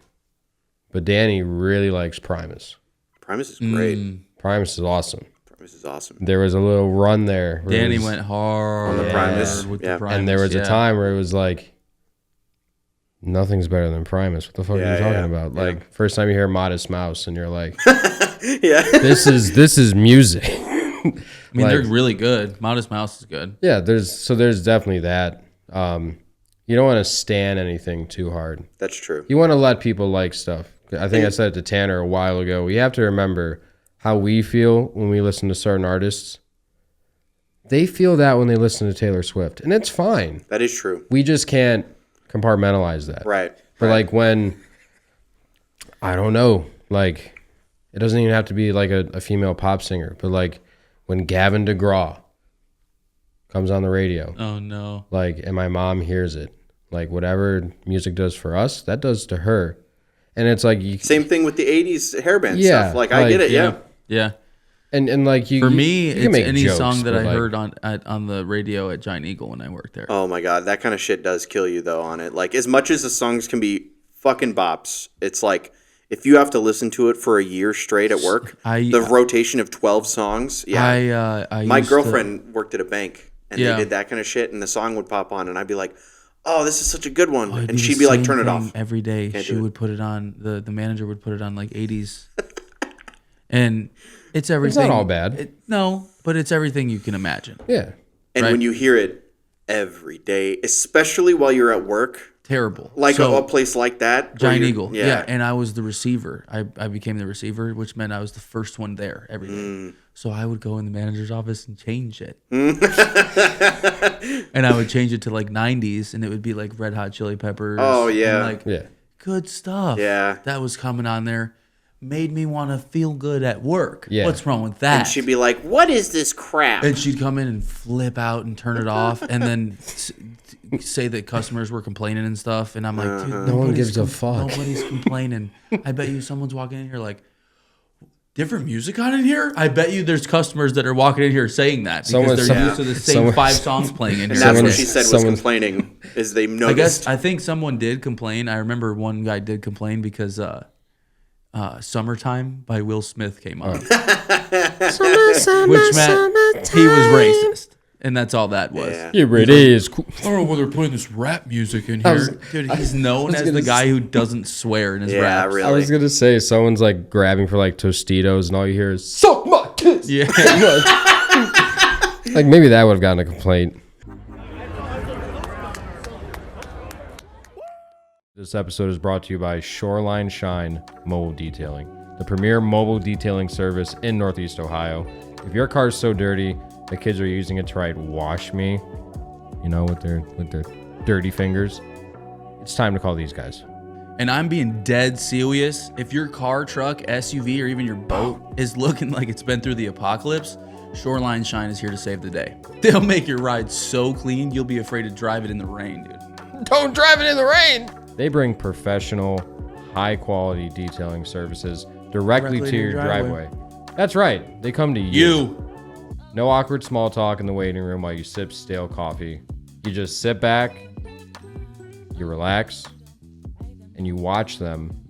But Danny really likes Primus. Primus is great. Primus is awesome. Primus is awesome. There was a little run there. Danny went hard on the Primus. With the Primus. And there was a time where it was like, nothing's better than Primus. What the fuck are you talking about? Like, first time you hear Modest Mouse and you're like, this is music. I mean, they're really good. Modest Mouse is good. Yeah, there's definitely that. You don't want to stan anything too hard. That's true. You want to let people like stuff. I think I said it to Tanner a while ago. We have to remember how we feel when we listen to certain artists. They feel that when they listen to Taylor Swift, and it's fine. That is true. We just can't compartmentalize that. Right. But like when, I don't know, like it doesn't even have to be like a female pop singer, but like when Gavin DeGraw comes on the radio. Oh no. Like, and my mom hears it. Like whatever music does for us, that does to her. And it's like same thing with the 80s hairband stuff. Like I get it, Yeah. And like you, for me, you it's any jokes, song that I heard on the radio at Giant Eagle when I worked there. Oh my god, that kind of shit does kill you though on it. Like as much as the songs can be fucking bops, it's like if you have to listen to it for a year straight at work, the rotation of 12 songs. Yeah, my girlfriend worked at a bank and they did that kind of shit, and the song would pop on, and I'd be like, "Oh, this is such a good one," and she'd be like, "Turn it off." Every day she would put it on. The manager would put it on like 80s, and. It's everything. It's not all bad. No, but it's everything you can imagine. Yeah. And when you hear it every day, especially while you're at work, terrible. Like a place like that. Giant Eagle. Yeah. And I was the receiver. I became the receiver, which meant I was the first one there every day. So I would go in the manager's office and change it. And I would change it to like 90s, and it would be like Red Hot Chili Peppers. Oh, yeah. And good stuff. Yeah. That was coming on there. Made me want to feel good at work. Yeah. What's wrong with that? And she'd be like, what is this crap? And she'd come in and flip out and turn it off, and then say that customers were complaining and stuff. And I'm like, dude, no one gives a fuck. Nobody's complaining. I bet you someone's walking in here like, different music on in here? I bet you there's customers that are walking in here saying that because they're used to the same 5 songs playing in here. And that's what she said was complaining, is they noticed. I think someone did complain. I remember one guy did complain because Summertime by Will Smith came on. Which meant he was racist. And that's all that was. Yeah. Yeah, it is cool. I don't know why they're playing this rap music in here. Dude, he's known as the guy who doesn't swear in his raps. Really. I was going to say, someone's like grabbing for like Tostitos, and all you hear is, suck my kiss. Yeah. Like maybe that would have gotten a complaint. This episode is brought to you by Shoreline Shine Mobile Detailing, the premier mobile detailing service in Northeast Ohio. If your car is so dirty, the kids are using it to write "wash me," you know, with their dirty fingers. It's time to call these guys. And I'm being dead serious. If your car, truck, SUV, or even your boat is looking like it's been through the apocalypse, Shoreline Shine is here to save the day. They'll make your ride so clean, you'll be afraid to drive it in the rain, dude. Don't drive it in the rain! They bring professional, high-quality detailing services directly to your driveway. That's right. They come to you. No awkward small talk in the waiting room while you sip stale coffee. You just sit back, you relax, and you watch them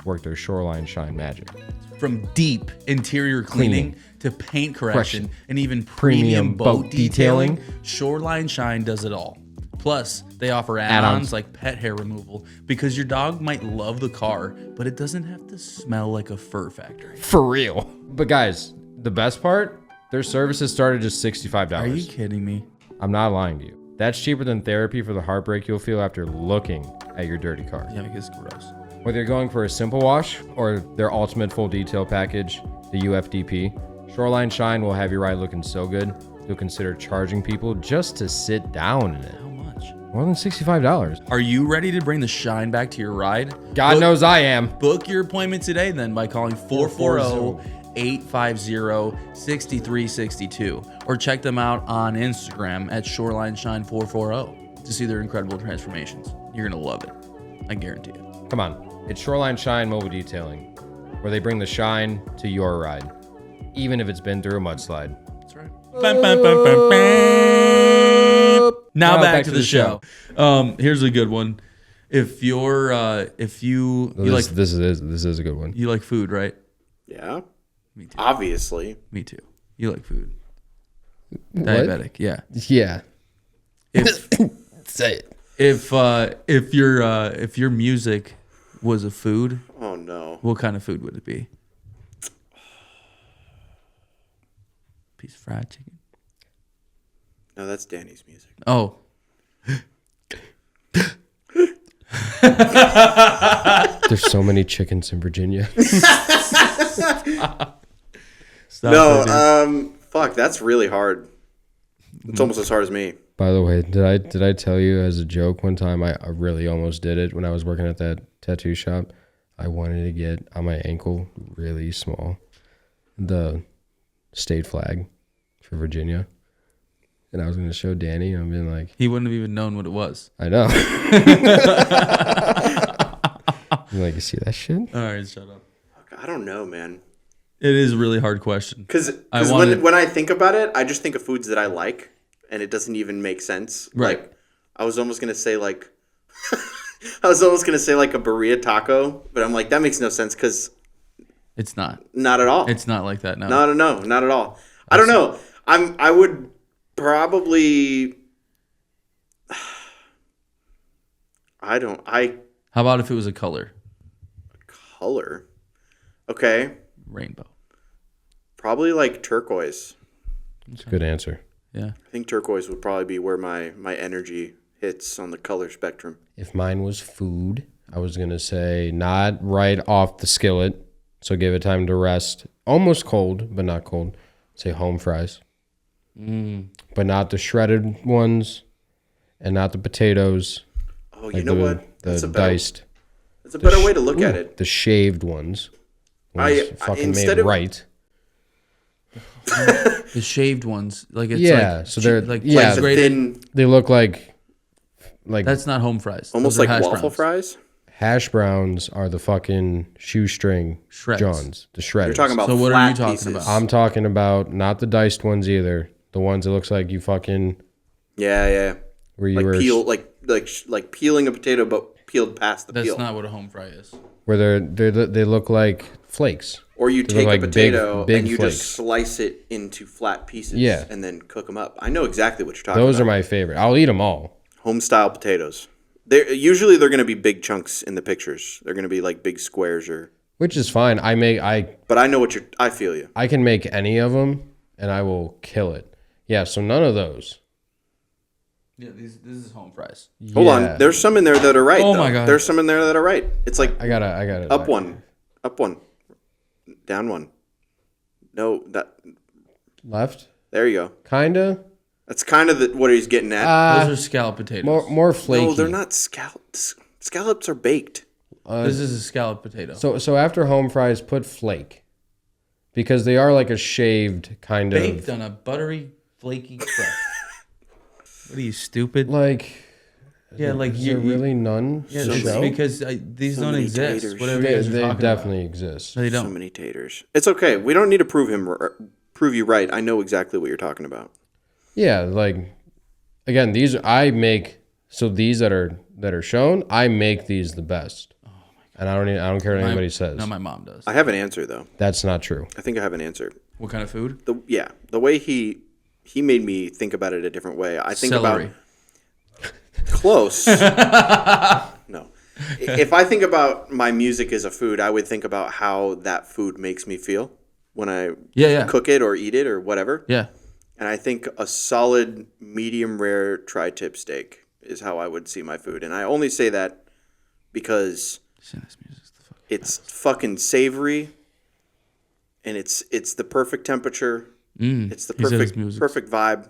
work their Shoreline Shine magic. From deep interior cleaning to paint correction and even premium boat detailing, Shoreline Shine does it all. Plus, they offer add-ons like pet hair removal because your dog might love the car, but it doesn't have to smell like a fur factory. For real. But guys, the best part? Their services start at just $65. Are you kidding me? I'm not lying to you. That's cheaper than therapy for the heartbreak you'll feel after looking at your dirty car. Yeah, because it's gross. Whether you're going for a simple wash or their ultimate full detail package, the UFDP, Shoreline Shine will have your ride looking so good, you'll consider charging people just to sit down in it. How much? More than $65. Are you ready to bring the shine back to your ride? God knows I am. Book your appointment today then by calling 440-850-6362 or check them out on Instagram at Shoreline Shine 440 to see their incredible transformations. You're going to love it. I guarantee it. Come on. It's Shoreline Shine Mobile Detailing, where they bring the shine to your ride, even if it's been through a mudslide. That's right. Now back to the show. Here's a good one. If you're this is a good one. You like food, right? Yeah. Me too. Obviously. Me too. You like food. What? Diabetic, yeah. Yeah. If Say it. if your music was a food, Oh, no. what kind of food would it be? Piece of fried chicken. No, that's Danny's music. Oh. There's so many chickens in Virginia. Stop Fuck, that's really hard. It's almost as hard as me. By the way, did I tell you as a joke one time I really almost did it when I was working at that tattoo shop? I wanted to get on my ankle really small the state flag for Virginia. And I was going to show Danny and I'm being like... He wouldn't have even known what it was. I know. I'm like, you see that shit? All right, shut up. I don't know, man. It is a really hard question. Because when I think about it, I just think of foods that I like, and it doesn't even make sense. Right. Like, I was almost gonna say like, a burrito taco, but I'm like, that makes no sense because It's not. Not at all. It's not like that. No. No, not at all. I don't know. I would probably. How about if it was a color? Color. Okay. Rainbow. Probably like turquoise. It's a good answer. Yeah. I think turquoise would probably be where my energy hits on the color spectrum. If mine was food, I was going to say not right off the skillet, so give it time to rest. Almost cold, but not cold. Say home fries. But not the shredded ones and not the potatoes. Oh, you know what? The diced. That's a better way to look at it. The shaved ones. Fucking instead made of- right. The shaved ones, like it's Yeah, like so they're like yeah, the grated. thin, they look like That's not home fries. almost Those are like hash waffle browns. fries. hash browns are the fucking shoestring Shreds. Johns, the shredders. You're talking about So what are flat you talking pieces. about? I'm talking about not the diced ones either. The ones that looks like you fucking Yeah. where you Like were peel, like peeling a potato, but peeled past the That's peel. not what a home fry is. where they look like flakes. Or you They take look a like potato big and you flakes. just slice it into flat pieces Yeah. and then cook them up. I know exactly what you're talking Those about. are my favorite. I'll eat them all. Home style potatoes. They're going to be big chunks in the pictures. They're going to be like big squares Which is fine. but I know I feel you. I can make any of them and I will kill it. Yeah, so none of those. Yeah, this is home fries. Hold on. There's some in there that are right. Oh though. my God. There's some in there that are right. It's like I got it. up one, down one. No, Left? there you go. Kinda. That's kind of what he's getting at. Those are scalloped potatoes. More flaky. No, they're not scallops. Scallops are baked. This is a scalloped potato. So after home fries, put flake. Because they are like a shaved kind Baked of on a buttery, flaky crust. What are you, stupid? like Yeah, like is there really none Yeah, to it's show? because these So don't many exist. taters. Whatever They, you guys are they talking definitely exist. about. They So don't. many taters. It's okay. We don't need to prove you right. I know exactly what you're talking about. Yeah, like again, these I make so these that are shown, I make these the best. Oh my God. And I don't care what anybody says. No, my mom does. I have an answer though. That's not true. I think I have an answer. What kind of food? The way he made me think about it a different way. I think Celery. about close. No. If I think about my music as a food, I would think about how that food makes me feel when I Yeah. cook it or eat it or whatever. Yeah. And I think a solid medium rare tri-tip steak is how I would see my food. And I only say that because it's fucking savory and it's the perfect temperature. It's the he said his perfect music's- perfect vibe.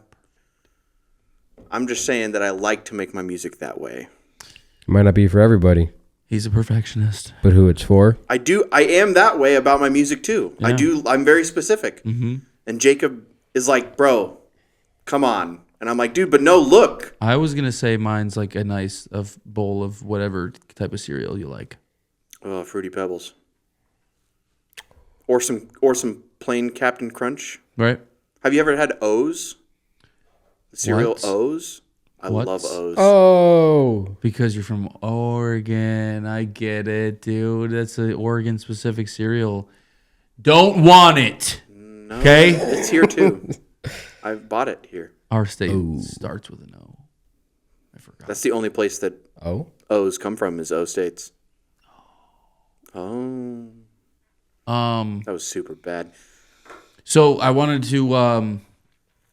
I'm just saying that I like to make my music that way. It might not be for everybody, He's a perfectionist. but who it's for? I am that way about my music too. Yeah. I'm very specific. Mm-hmm. And Jacob is like, bro, come on. And I'm like, dude, but no, look. I was gonna say mine's like a nice bowl of whatever type of cereal you like. Oh, Fruity Pebbles. Or some plain Captain Crunch. Right? Have you ever had O's? The cereal What? O's? I What? love O's. Oh, Because you're from Oregon. I get it, dude. That's an Oregon specific cereal. Don't want it. No, Okay? it's here too. I've bought it here. Our state starts with an O. I forgot. That's the only place that oh, O's come from is O States. Oh, that was super bad. So I wanted to,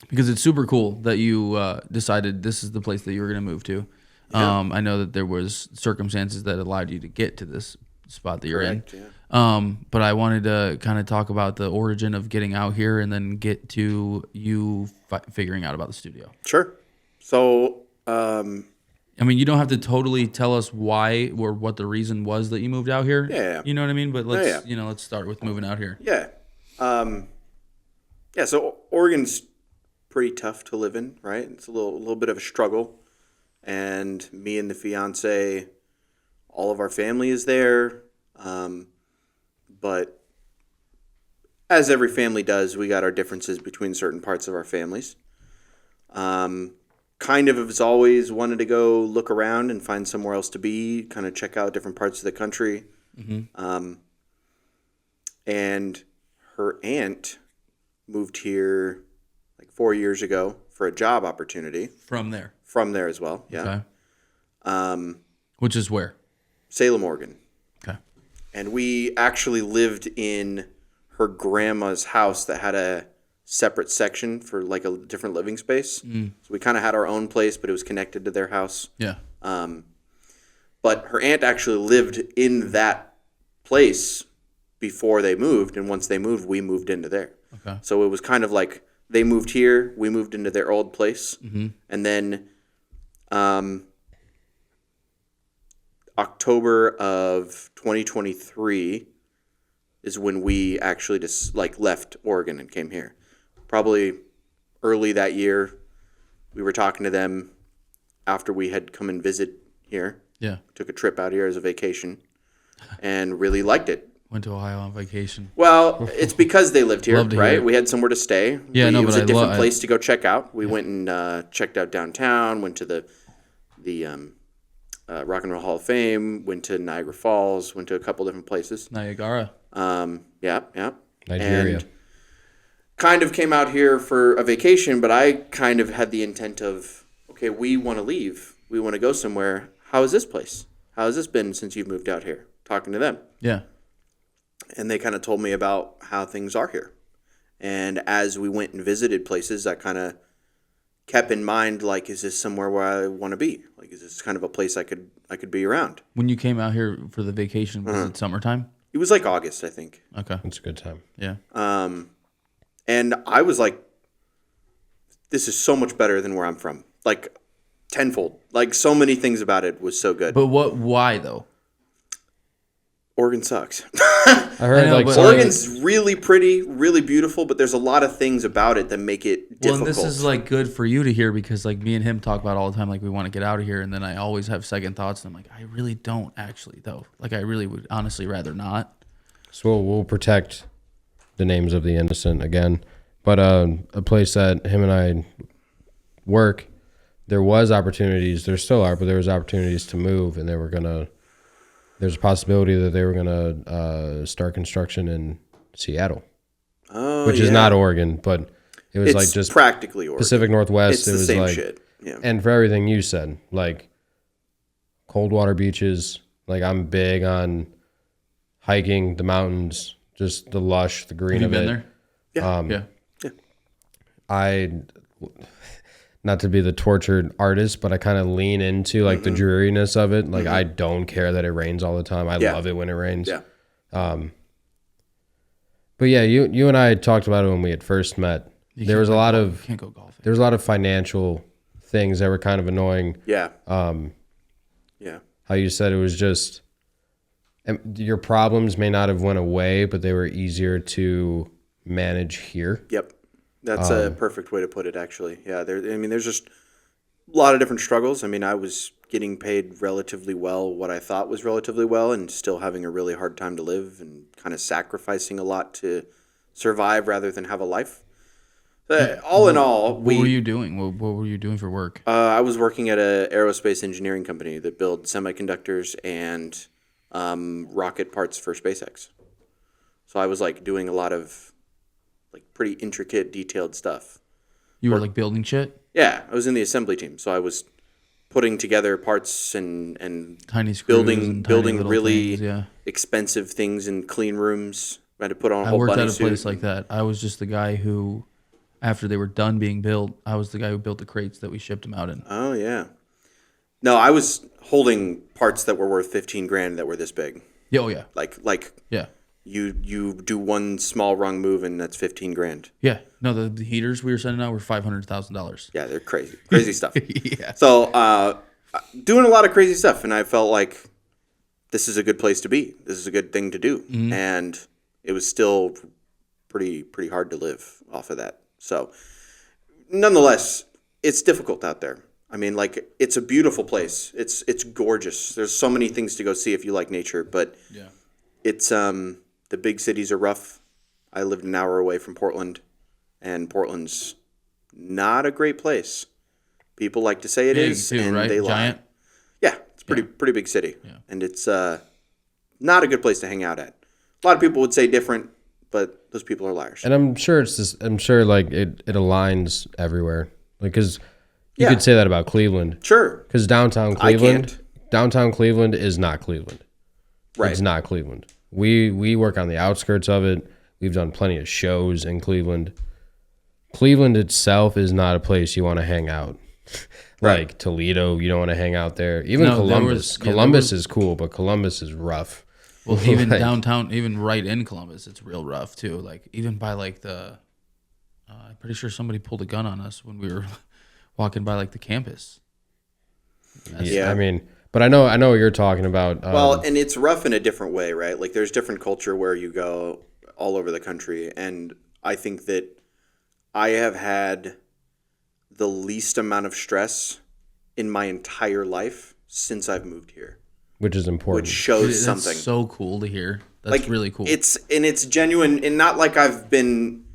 because it's super cool that you decided this is the place that you were going to move to. Yeah. I know that there was circumstances that allowed you to get to this spot that you're Correct, in. yeah. But I wanted to kind of talk about the origin of getting out here and then get to you figuring out about the studio. Sure. So, I mean, you don't have to totally tell us why or what the reason was that you moved out here. Yeah. You know what I mean? But let's, Yeah. let's start with moving out here. yeah. So Oregon's pretty tough to live in, right? It's a little bit of a struggle. And me and the fiance, all of our family is there. But as every family does, we got our differences between certain parts of our families. Kind of as always wanted to go look around and find somewhere else to be, kind of check out different parts of the country. And her aunt moved here like 4 years ago for a job opportunity From there. from there as well. Yeah. Okay. Which is where? Salem, Oregon. Okay. And we actually lived in her grandma's house that had a separate section for like a different living space. So we kind of had our own place, but it was connected to their house. Yeah. But her aunt actually lived in that place before they moved, and once they moved, we moved into there. Okay. So it was kind of like they moved here, we moved into their old place, and then October of 2023 is when we actually just like left Oregon and came here. Probably early that year, we were talking to them after we had come and visit here. Yeah. Took a trip out here as a vacation and really liked it. Went to Ohio on vacation. Well, it's because they lived here, Love to hear right? it. We had somewhere to stay. Yeah, it was a different I- place to go check out. We went and checked out downtown, went to the Rock and Roll Hall of Fame, went to Niagara Falls, went to a couple different places. Niagara. Yeah. Nigeria. And kind of came out here for a vacation, but I kind of had the intent of, okay, we want to leave. We want to go somewhere. How is this place? How has this been since you've moved out here? Talking to them. Yeah. And they kind of told me about how things are here. And as we went and visited places, I kind of kept in mind, like, is this somewhere where I want to be? Like, is this kind of a place I could be around? When you came out here for the vacation, was it summertime? It was like August, I think. Okay. It's a good time. Yeah. And I was like, this is so much better than where I'm from. Like, tenfold. Like, so many things about it was so good. But why though? Oregon sucks. I heard I know, like but some- Oregon's really pretty, really beautiful, but there's a lot of things about it that make it Well, difficult. and this is like good for you to hear because like me and him talk about all the time, like we want to get out of here, and then I always have second thoughts, and I'm like, I really don't actually though. Like I really would honestly rather not. So we'll protect the names of the innocent again. But a place that him and I work, there was opportunities. There still are, but there was opportunities to move, and there's a possibility that they were gonna start construction in Seattle, which is not Oregon, but it was It's like just practically Oregon. Pacific Northwest. It's It the was same like, shit. Yeah. and for everything you said, like cold water beaches. Like I'm big on hiking the mountains, just the lush, the green Have you of been it. there? Yeah. Not to be the tortured artist, but I kind of lean into like the dreariness of it. Like I don't care that it rains all the time. I love it when it rains. Yeah. But yeah, you and I talked about it when we had first met. There was a lot of Can't go golfing. there was a lot of financial things that were kind of annoying. Yeah. Yeah. How you said it was just your problems may not have went away, but they were easier to manage here. Yep. That's a perfect way to put it, actually. Yeah. There's just a lot of different struggles. I mean, I was getting paid relatively well, what I thought was relatively well, and still having a really hard time to live and kind of sacrificing a lot to survive rather than have a life. All in all, What were you doing? What were you doing for work? I was working at an aerospace engineering company that built semiconductors and rocket parts for SpaceX. So I was like doing a lot of like pretty intricate, detailed stuff. You were like building shit? Yeah, I was in the assembly team, so I was putting together parts and Tiny screws and tiny building little really things, yeah. expensive things in clean rooms. I had to put on a I whole worked bunny at a suit. place like that. I was just the guy who, after they were done being built, I was the guy who built the crates that we shipped them out in. Oh yeah. No, I was holding parts that were worth $15,000 that were this big. Yeah, oh yeah. Like Yeah. you do one small wrong move and that's $15,000. Yeah. No, the heaters we were sending out were $500,000. Yeah, they're crazy stuff. Yeah. So doing a lot of crazy stuff, and I felt like this is a good place to be. This is a good thing to do, and it was still pretty hard to live off of that. So, nonetheless, it's difficult out there. I mean, like it's a beautiful place. It's gorgeous. There's so many things to go see if you like nature, but Yeah. it's the big cities are rough. I lived an hour away from Portland, and Portland's not a great place. People like to say it Big is, too, and right? they lie. Giant. Yeah, it's pretty big city, Yeah. and it's not a good place to hang out at. A lot of people would say different, but those people are liars. And I'm sure it's just, I'm sure like it aligns everywhere. Like, cause you Yeah. could say that about Cleveland. Sure, Cause downtown I Cleveland, can't. is not Cleveland. right? It's not Cleveland. We work on the outskirts of it. We've done plenty of shows in Cleveland. Cleveland itself is not a place you want to hang out. Right. Like Toledo, you don't want to hang out there. Even No, Columbus. Columbus is cool, but Columbus is rough. Well, even Like, downtown, even right in Columbus, it's real rough too. Like even by like the, I'm pretty sure somebody pulled a gun on us when we were walking by like the campus. Yeah. I mean, but I know what you're talking about. Well, and it's rough in a different way, right? Like there's different culture where you go all over the country, and I think that I have had the least amount of stress in my entire life since I've moved here, which is important. which shows That's something. so cool to hear. That's Like, really cool. It's genuine, and not like I've been,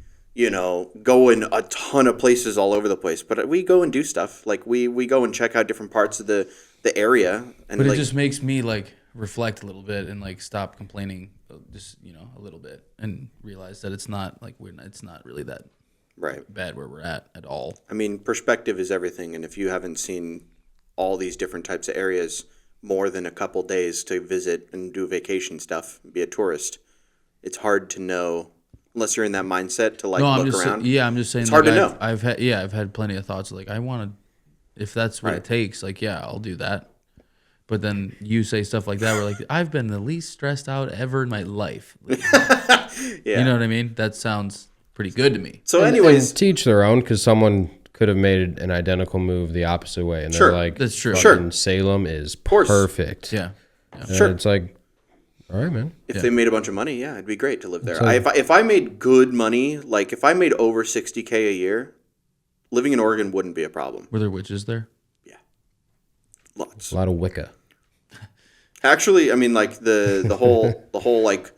going a ton of places all over the place, but we go and do stuff. Like we go and check out different parts of the area, and But like, it just makes me like reflect a little bit and like stop complaining, just a little bit, and realize that it's not like it's not really that right. bad where we're at all. I mean, perspective is everything, and if you haven't seen all these different types of areas more than a couple days to visit and do vacation stuff, be a tourist, it's hard to know unless you're in that mindset to like look around. I'm just saying. It's hard like, to know. I've had plenty of thoughts like I want to, if that's what it takes. Like I'll do that. But then you say stuff like that, where like I've been the least stressed out ever in my life. Like, Yeah. You know what I mean? That sounds pretty good to me. So, And anyways, teach their own, because someone could have made an identical move the opposite way, and Sure. they're like, That's true. "Fucking Salem is course. perfect." Yeah. And Sure. it's like, all right, man. if they made a bunch of money, yeah, it'd be great to live there. If I made good money, like if I made over $60K a year, living in Oregon wouldn't be a problem. Were there witches there? Lots. A lot of Wicca. Actually, I mean, like the whole like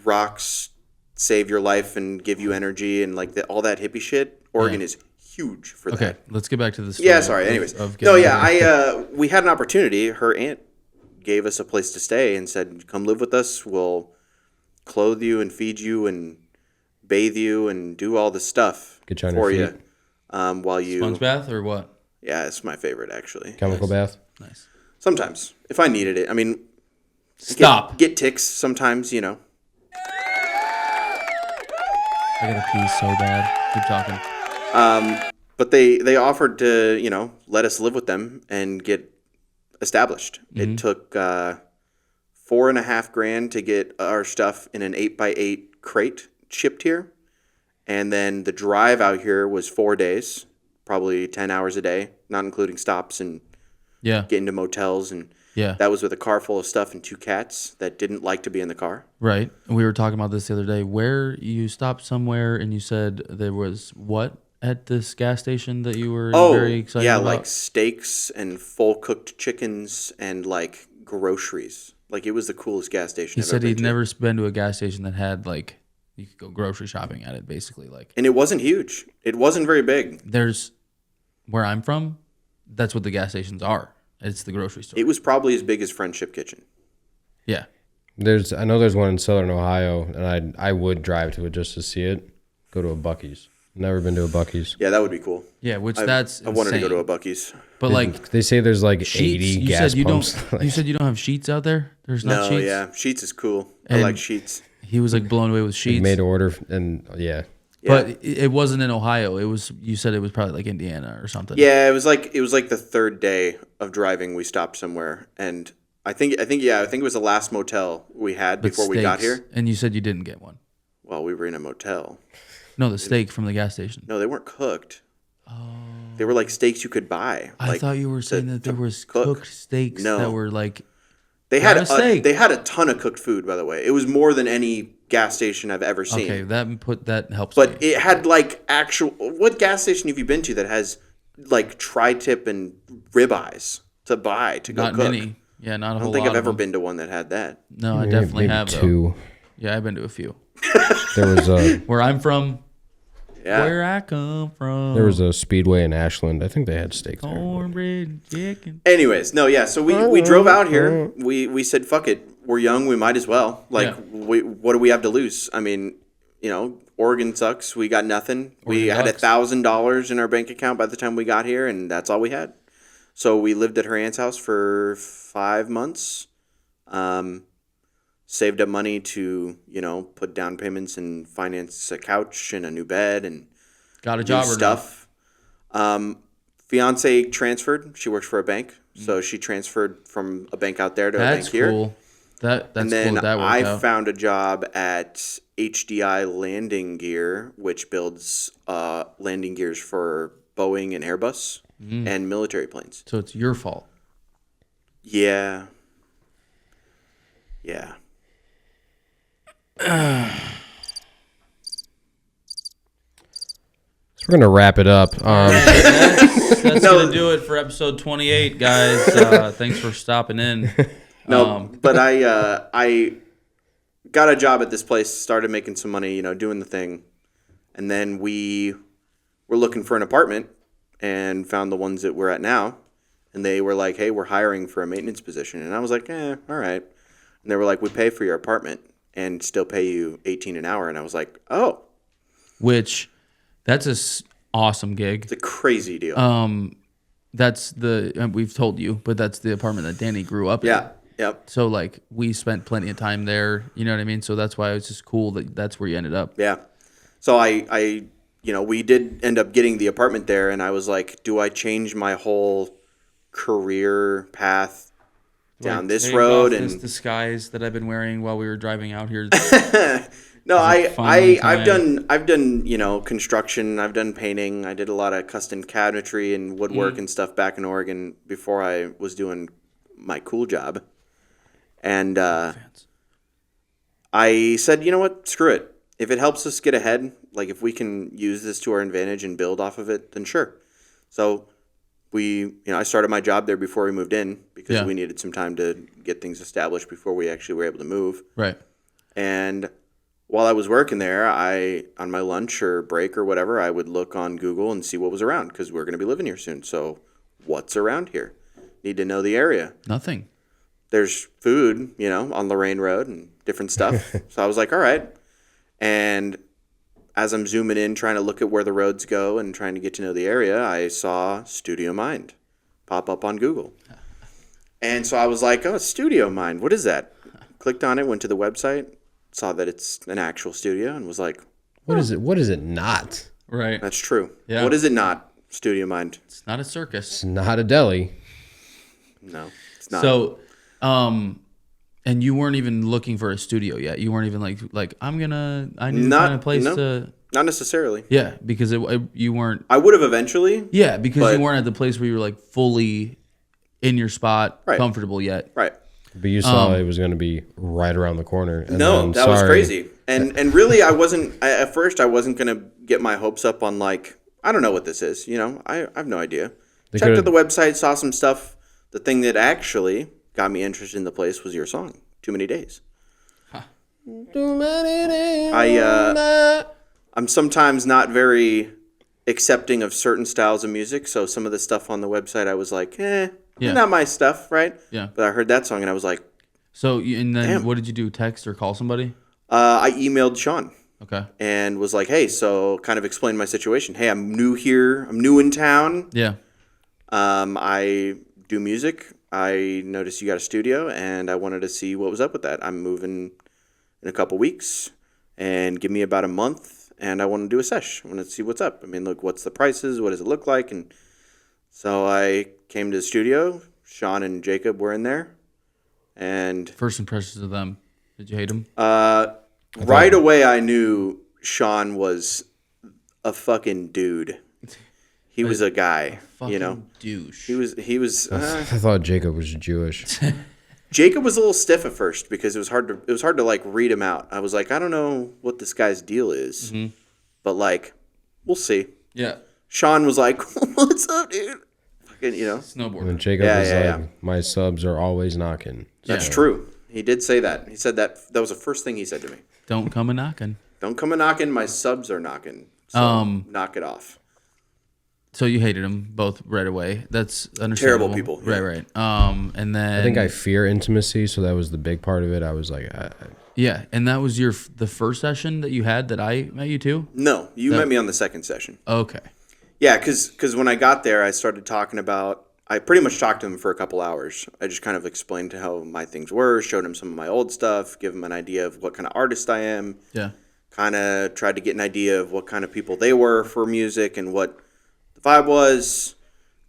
rocks save your life and give you energy and like all that hippie shit. Oregon is huge for Okay, that. let's get back to the story. Yeah, sorry. Anyways, we had an opportunity. Her aunt gave us a place to stay and said, "Come live with us. We'll clothe you and feed you and bathe you and do all this stuff Get you on for your you." While you, Sponge bath or what? yeah, it's my favorite actually. Chemical bath. Nice. Sometimes, if I needed it, I mean, Stop. get ticks sometimes, I gotta pee so bad. Keep talking. But they offered to let us live with them and get established. Mm-hmm. It took $4.5 grand to get our stuff in an 8x8 crate shipped here, and then the drive out here was 4 days, probably 10 hours a day, not including stops and Yeah. getting to motels, and Yeah. that was with a car full of stuff and 2 cats that didn't like to be in the car. Right. We were talking about this the other day, where you stopped somewhere and you said there was what at this gas station that you were very excited yeah, about? like steaks and full cooked chickens and like groceries. Like it was the coolest gas station He I've said ever he'd been to. never been to a gas station that had like you could go grocery shopping at it, basically. Like And it wasn't huge. It wasn't very big. there's where I'm from, that's what the gas stations are. It's the grocery store. It was probably as big as Friendship Kitchen. Yeah. I know there's one in Southern Ohio, and I would drive to it just to see it. Go to a Buc-ee's. Never been to a Buc-ee's. Yeah, that would be cool. Yeah, which that's I wanted to go to insane. a Buc-ee's. But like They say there's like sheets, 80 you gas said you pumps. don't you said you don't have sheets out there? There's not No, sheets? yeah, Sheets is cool. I And- like Sheets. He was like blown away with sheets. Made to order, and yeah. Yeah. But it wasn't in Ohio. It was. You said it was probably like Indiana or something. Yeah, it was like the third day of driving. We stopped somewhere, and I think it was the last motel we had But before we got steaks. here. And you said you didn't get one. Well, we were in a motel. No, the steak from the gas station. No, they weren't cooked. Oh. They were like steaks you could buy. I like, thought you were saying that there was cook. cooked steaks No. that were like. They had Grab a steak. they had a ton of cooked food, by the way. It was more than any gas station I've ever seen. Okay, that helps. But me. it had like actual. What gas station have you been to that has like tri-tip and ribeyes to buy to go not cook? many. Yeah, not a I whole don't think lot I've of ever them. been to one that had that. No, I Maybe- definitely maybe have though. 2. Yeah, I've been to a few. There was a Where I'm from, Yeah. where I come from. there was a Speedway in Ashland. I think they had steaks there. cornbread and chicken. Anyways, no, yeah. So we drove out here. We said, fuck it. We're young. We might as well. Like, Yeah. what do we have to lose? I mean, Oregon sucks. We got nothing. We Oregon had sucks. $1,000 in our bank account by the time we got here, and that's all we had. So we lived at her aunt's house for 5 months. Saved up money to, put down payments and finance a couch and a new bed. And Got a job or stuff. Fiance transferred. She works for a bank, so she transferred from a bank out there to a bank here. Cool. That's and then cool. That worked I out. found a job at HDI Landing Gear, which builds landing gears for Boeing and Airbus and military planes. So it's your fault. Yeah. Yeah. We're going to wrap it up. That's going to do it for episode 28, guys. Thanks for stopping in. But I got a job at this place, started making some money, doing the thing. And then we were looking for an apartment and found the ones that we're at now. And they were like, hey, we're hiring for a maintenance position. And I was like, all right. And they were like, we pay for your apartment and still pay you $18 an hour. And I was like, oh. Which, that's a awesome gig. It's a crazy deal. That's we've told you, but that's the apartment that Danny grew up in. Yeah. Yep. So, like, we spent plenty of time there. You know what I mean? So that's why it was just cool that that's where you ended up. Yeah. So we did end up getting the apartment there, and I was like, do I change my whole career path down this road? And this disguise that I've been wearing while we were driving out here. No, I've done construction. I've done painting. I did a lot of custom cabinetry and woodwork and stuff back in Oregon before I was doing my cool job. And I said, you know what? Screw it. If it helps us get ahead, like if we can use this to our advantage and build off of it, then sure. So I started my job there before we moved in because we needed some time to get things established before we actually were able to move. Right. And while I was working there, on my lunch or break or whatever, I would look on Google and see what was around because we're going to be living here soon. So what's around here? Need to know the area. Nothing. There's food, on Lorraine Road and different stuff. So I was like, all right. And as I'm zooming in, trying to look at where the roads go and trying to get to know the area, I saw Studio Mind pop up on Google. And so I was like, oh, Studio Mind, what is that? Clicked on it, went to the website, saw that it's an actual studio, and was like, what is it? What is it not? Right. That's true. Yeah. What is it not, Studio Mind? It's not a circus. It's not a deli. No, it's not. So, and you weren't even looking for a studio yet. You weren't even like I need to find a place to. Not necessarily. Yeah, because you weren't. I would have eventually. Yeah, because you weren't at the place where you were like fully in your spot, Right. comfortable yet. Right. But you saw it was going to be right around the corner. And No, that was crazy. And really, at first I wasn't going to get my hopes up on like, I don't know what this is. I have no idea. Checked out the website, saw some stuff. The thing that actually got me interested in the place was your song, Too Many Days. Huh. Too many days. I'm sometimes not very accepting of certain styles of music, so some of the stuff on the website I was like, not my stuff, right? Yeah. But I heard that song and I was like, so, and then damn. What did you do? Text or call somebody? I emailed Sean. Okay. And was like, hey, so kind of explained my situation. Hey, I'm new here. I'm new in town. Yeah. I do music. I noticed you got a studio, and I wanted to see what was up with that. I'm moving in a couple weeks, and give me about a month, and I want to do a sesh. I want to see what's up. I mean, look, what's the prices? What does it look like? And so I came to the studio. Sean and Jacob were in there, and First impressions of them. Did you hate them? right away I knew Sean was a fucking dude. He was a guy, douche. He was. I thought Jacob was Jewish. Jacob was a little stiff at first because it was hard to like read him out. I was like, I don't know what this guy's deal is, but like, we'll see. Yeah. Sean was like, "What's up, dude?" Fucking, Snowboard. And Jacob was my subs are always knocking. That's true. He did say that. He said that was the first thing he said to me. Don't come a knocking. Don't come a knocking. My subs are knocking. So knock it off. So you hated them both right away. That's understandable. Terrible people. Yeah. Right. And then I think I fear intimacy, so that was the big part of it. I was like, yeah, and that was the first session that you had that I met you to? No, you met me on the second session. Okay. Yeah, because when I got there, I started talking about. I pretty much talked to him for a couple hours. I just kind of explained how my things were, showed him some of my old stuff, give him an idea of what kind of artist I am. Yeah. kind of tried to get an idea of what kind of people they were for music and what the vibe was,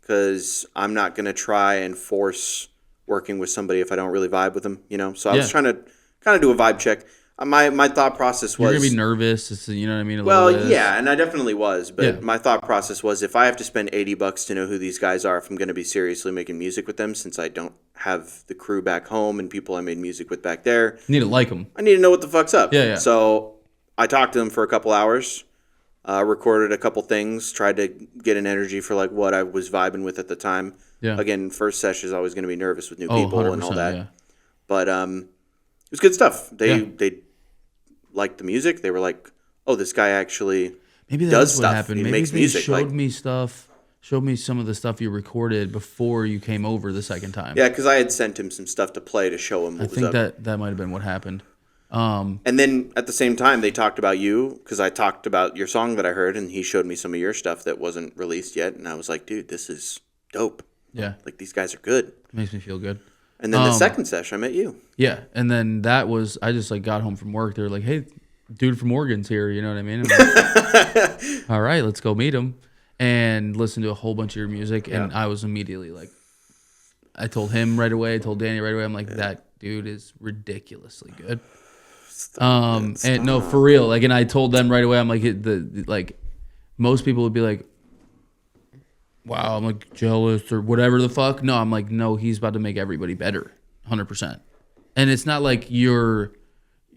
because I'm not going to try and force working with somebody if I don't really vibe with them, you know? So I was trying to kind of do a vibe check. My thought process was... You're going to be nervous, you know what I mean? Yeah, and I definitely was. But my thought process was, if I have to spend $80 to know who these guys are, if I'm going to be seriously making music with them, since I don't have the crew back home and people I made music with back there... You need to like them. I need to know what the fuck's up. Yeah. So I talked to them for a couple hours, recorded a couple things, tried to get an energy for like what I was vibing with at the time. Yeah. Again, first session is always going to be nervous with new people and all that. Yeah. But it was good stuff. They liked the music. They were like, "Oh, this guy actually does stuff. Happened. He Maybe makes they music." showed me some of the stuff you recorded before you came over the second time. Yeah, because I had sent him some stuff to play to show him what was up. I think that might have been what happened. And then at the same time, they talked about you, because I talked about your song that I heard, and he showed me some of your stuff that wasn't released yet, and I was like, "Dude, this is dope. Yeah, like these guys are good." It makes me feel good. And then the second session, I met you. Yeah, and then that was, I just like got home from work. They were like, "Hey, dude from Oregon's here." You know what I mean? Like, all right, let's go meet him and listen to a whole bunch of your music. And I was immediately like, I told him right away. I told Danny right away. I'm like, that dude is ridiculously good. And no, for real. Like, and I told them right away. I'm like, like most people would be like, wow, I'm like jealous or whatever the fuck. No, I'm like, no, he's about to make everybody better, 100%. And it's not like you're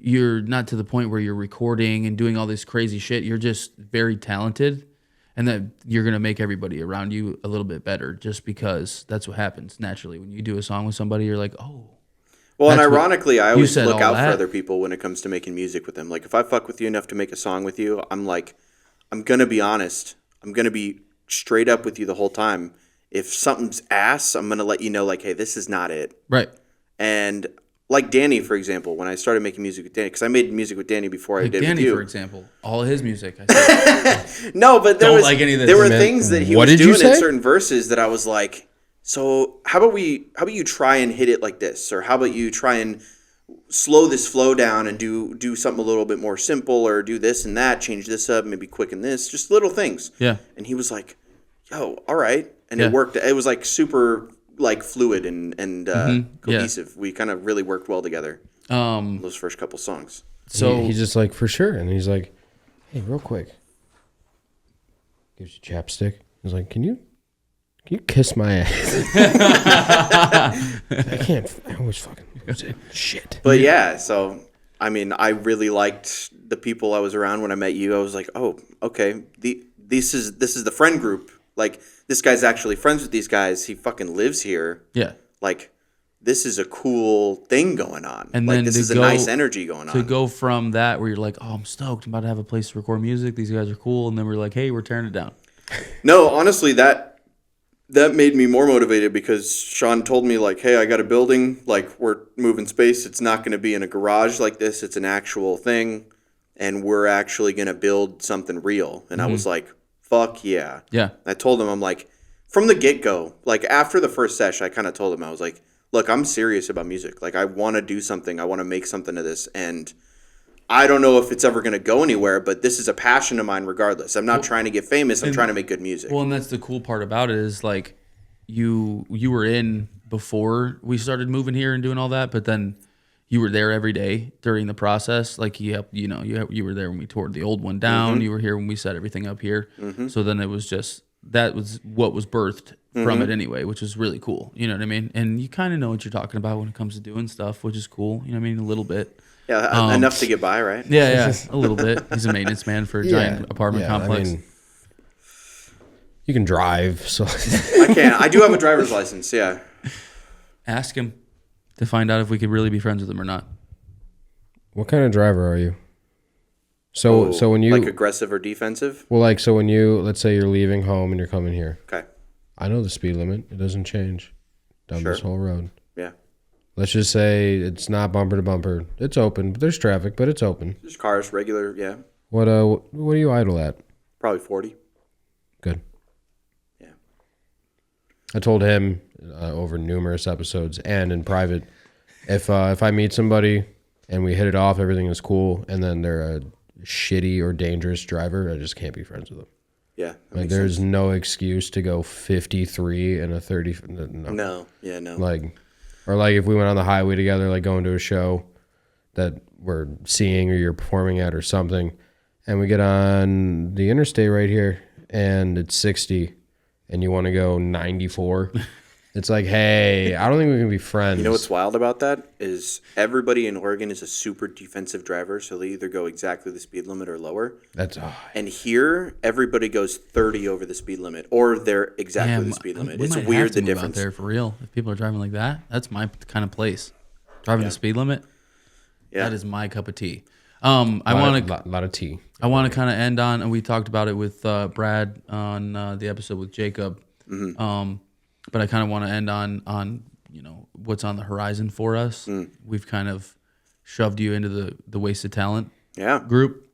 not to the point where you're recording and doing all this crazy shit. You're just very talented, and that you're gonna make everybody around you a little bit better, just because that's what happens naturally when you do a song with somebody. You're like, oh. Well, and ironically, I always look out that. for other people when it comes to making music with them. Like, if I fuck with you enough to make a song with you, I'm like, I'm gonna be honest. I'm gonna be straight up with you the whole time. If something's ass, I'm gonna let you know, like, hey, this is not it. Right. And like Danny, for example, when I started making music with Danny, because I made music with Danny before I did Danny, with you. for example, all of his music. I said, no, but there were man. things that he What was did you doing in say? certain verses that I was like, so how about you try and hit it like this, or how about you try and slow this flow down and do something a little bit more simple, or do this and that, change this up, maybe quicken this, just little things. Yeah. And he was like, yo, all right. And it worked. It was like super like fluid and cohesive. We kind of really worked well together. Those first couple songs. So he's just like, for sure. And he's like, hey, real quick. Gives you chapstick. He's like, can you kiss my ass? I can't. I always fucking say shit. But yeah, so I mean, I really liked the people I was around when I met you. I was like, oh, okay. This is the friend group. Like, this guy's actually friends with these guys. He fucking lives here. Yeah. Like, this is a cool thing going on. And like, then this is a nice energy going on. To go from that where you're like, oh, I'm stoked. I'm about to have a place to record music. These guys are cool. And then we're like, hey, we're tearing it down. No, honestly, that made me more motivated, because Sean told me, like, hey, I got a building. Like, we're moving space. It's not going to be in a garage like this. It's an actual thing. And we're actually going to build something real. And I was like, fuck yeah. Yeah. I told him, I'm like, from the get-go, like after the first session, I kind of told him, I was like, look, I'm serious about music. Like, I want to do something. I want to make something of this. And I don't know if it's ever going to go anywhere, but this is a passion of mine regardless. I'm not trying to get famous. I'm trying to make good music. Well, and that's the cool part about it is, like, you were in before we started moving here and doing all that, but then you were there every day during the process. Like, you were there when we tore the old one down. You were here when we set everything up here. So then it was just, that was what was birthed from it anyway, which is really cool. You know what I mean? And you kind of know what you're talking about when it comes to doing stuff, which is cool. You know what I mean? A little bit. Yeah, enough to get by, right? Yeah, a little bit. He's a maintenance man for a giant apartment complex. I mean, you can drive, so I can. I do have a driver's license, yeah. Ask him to find out if we could really be friends with him or not. What kind of driver are you? So when you like aggressive or defensive? Well, like, so when you, let's say you're leaving home and you're coming here. Okay. I know the speed limit. It doesn't change down this whole road. Yeah. Let's just say it's not bumper to bumper. It's open, but there's traffic, but it's open. There's cars, regular, yeah. What do you idle at? Probably 40. Good. Yeah. I told him over numerous episodes and in private, if I meet somebody and we hit it off, everything is cool, and then they're a shitty or dangerous driver, I just can't be friends with them. Yeah. Like there's no excuse to go 53 and a 30. No. Yeah, no. Like, or like if we went on the highway together, like going to a show that we're seeing or you're performing at or something, and we get on the interstate right here and it's 60 and you want to go 94. It's like, hey, I don't think we can be friends. You know what's wild about that is everybody in Oregon is a super defensive driver, so they either go exactly the speed limit or lower. And here, everybody goes 30 over the speed limit, or they're exactly the speed limit. It's weird the difference. Out there for real. If people are driving like that, that's my kind of place. Driving the speed limit. Yeah, that is my cup of tea. I want a lot of tea. I want to kind of end on, and we talked about it with Brad on the episode with Jacob. Mm-hmm. But I kind of want to end on what's on the horizon for us. We've kind of shoved you into the Wasted Talent group.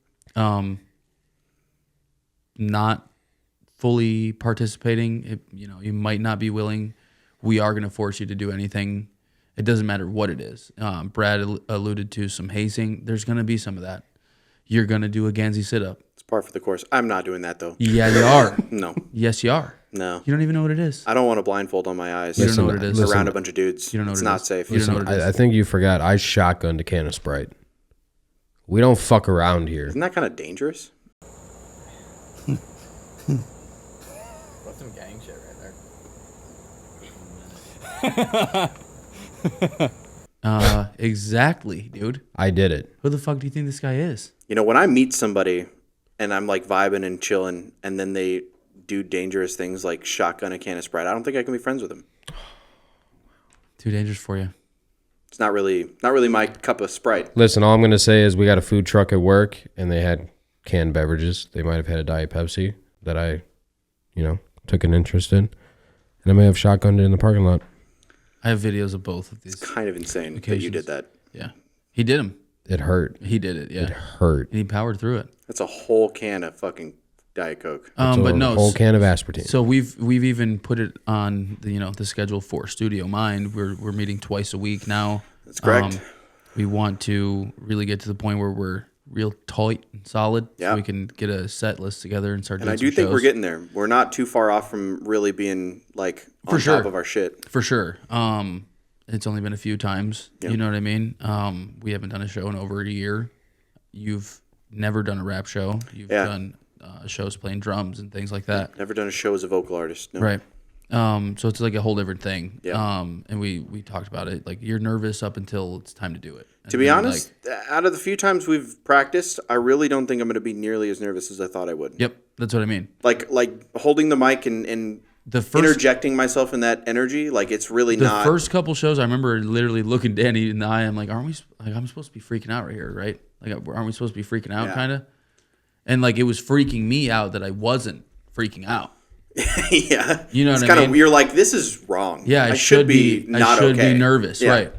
Not fully participating. You might not be willing. We are going to force you to do anything. It doesn't matter what it is. Brad alluded to some hazing. There's going to be some of that. You're going to do a Gansey sit-up. It's par for the course. I'm not doing that, though. Yeah, you are. No. Yes, you are. No. You don't even know what it is. I don't want a blindfold on my eyes. You don't know what it is. Around a bunch of dudes. You don't know what it's it not is. safe. You don't know what it is. I think you forgot I shotgunned a can of Sprite. We don't fuck around here. Isn't that kind of dangerous? That's some gang shit right there. Exactly, dude. I did it. Who the fuck do you think this guy is? When I meet somebody and I'm like vibing and chilling, and then they do dangerous things like shotgun a can of Sprite, I don't think I can be friends with them. Too dangerous for you. It's not really my cup of Sprite. Listen, all I'm going to say is we got a food truck at work, and they had canned beverages. They might have had a Diet Pepsi that I, took an interest in, and I may have shotgunned it in the parking lot. I have videos of both of these. It's kind of insane that you did that. Yeah. He did them. It hurt. He did it, yeah. It hurt. And he powered through it. That's a whole can of fucking Diet Coke. But no, whole can of aspartame. So we've even put it on the schedule for Studio Mind. We're meeting twice a week now. That's correct. We want to really get to the point where we're real tight and solid, so we can get a set list together and start doing some shows. And I do think we're getting there. We're not too far off from really being like on top of our shit. For sure. It's only been a few times. Yep. You know what I mean? We haven't done a show in over a year. You've never done a rap show. You've done shows playing drums and things like that. Never done a show as a vocal artist. No. Right. So it's like a whole different thing. Yeah. And we talked about it. Like, you're nervous up until it's time to do it. And to be honest, out of the few times we've practiced, I really don't think I'm going to be nearly as nervous as I thought I would. Yep. That's what I mean. Like holding the mic and interjecting myself in that energy, like it's really not. The first couple shows, I remember literally looking Danny in the eye. I'm like, I'm supposed to be freaking out right here, right? Like, aren't we supposed to be freaking out, kind of? And like, it was freaking me out that I wasn't freaking out. Yeah, you know what I mean. It's kind of. You're like, this is wrong. Yeah, I should be not okay. I should be nervous, right?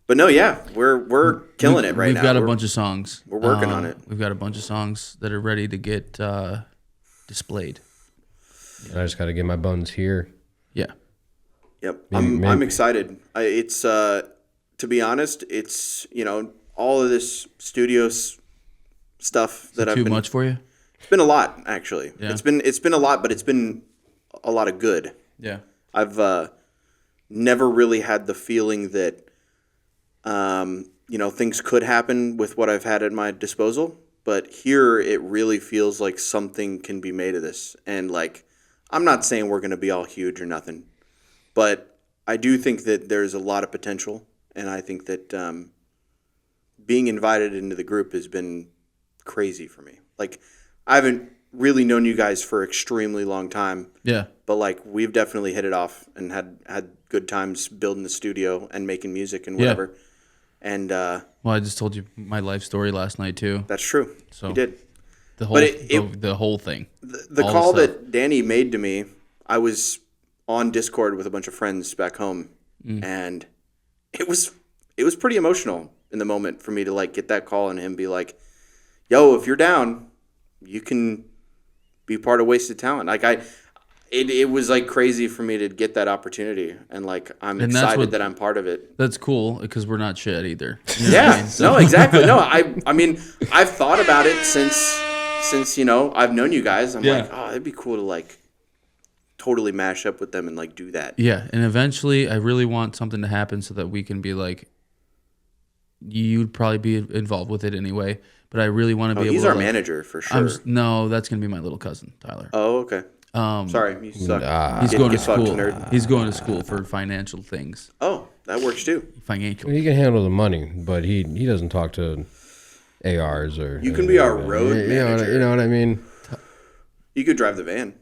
But no, we're killing it right now. We've got a bunch of songs. We're working on it. We've got a bunch of songs that are ready to get displayed. And I just got to get my buns here. Yeah. Yep. I'm excited. It's to be honest, it's all of this studio stuff that I've been. Too much for you? It's been a lot, actually. Yeah. It's been a lot, but it's been a lot of good. Yeah. I've never really had the feeling that things could happen with what I've had at my disposal, but here it really feels like something can be made of this. And like, I'm not saying we're going to be all huge or nothing, but I do think that there's a lot of potential, and I think that being invited into the group has been crazy for me. Like, I haven't really known you guys for an extremely long time. Yeah. But like, we've definitely hit it off and had good times building the studio and making music and whatever. Yeah. And well, I just told you my life story last night too. That's true. So you did. The whole the whole thing. The call that Danny made to me, I was on Discord with a bunch of friends back home, and it was pretty emotional in the moment for me to like get that call and him be like, "Yo, if you're down, you can be part of Wasted Talent." Like it was like crazy for me to get that opportunity, and like I'm excited that I'm part of it. That's cool because we're not shit either. You know Yeah, what I mean? no, exactly. No, I mean, I've thought about it since I've known you guys. I'm like, oh, it'd be cool to like totally mash up with them and like do that. Yeah, and eventually, I really want something to happen so that we can be like, you'd probably be involved with it anyway. But I really want to be able. He's to our like, manager for sure. No, that's gonna be my little cousin Tyler. Oh, okay. Sorry, you suck. He's going to fucked, school. nerd. He's going to school for financial things. Oh, that works too. Financial. He can handle the money, but he doesn't talk to ARs or. You can be our road manager. You know what I mean? You could drive the van.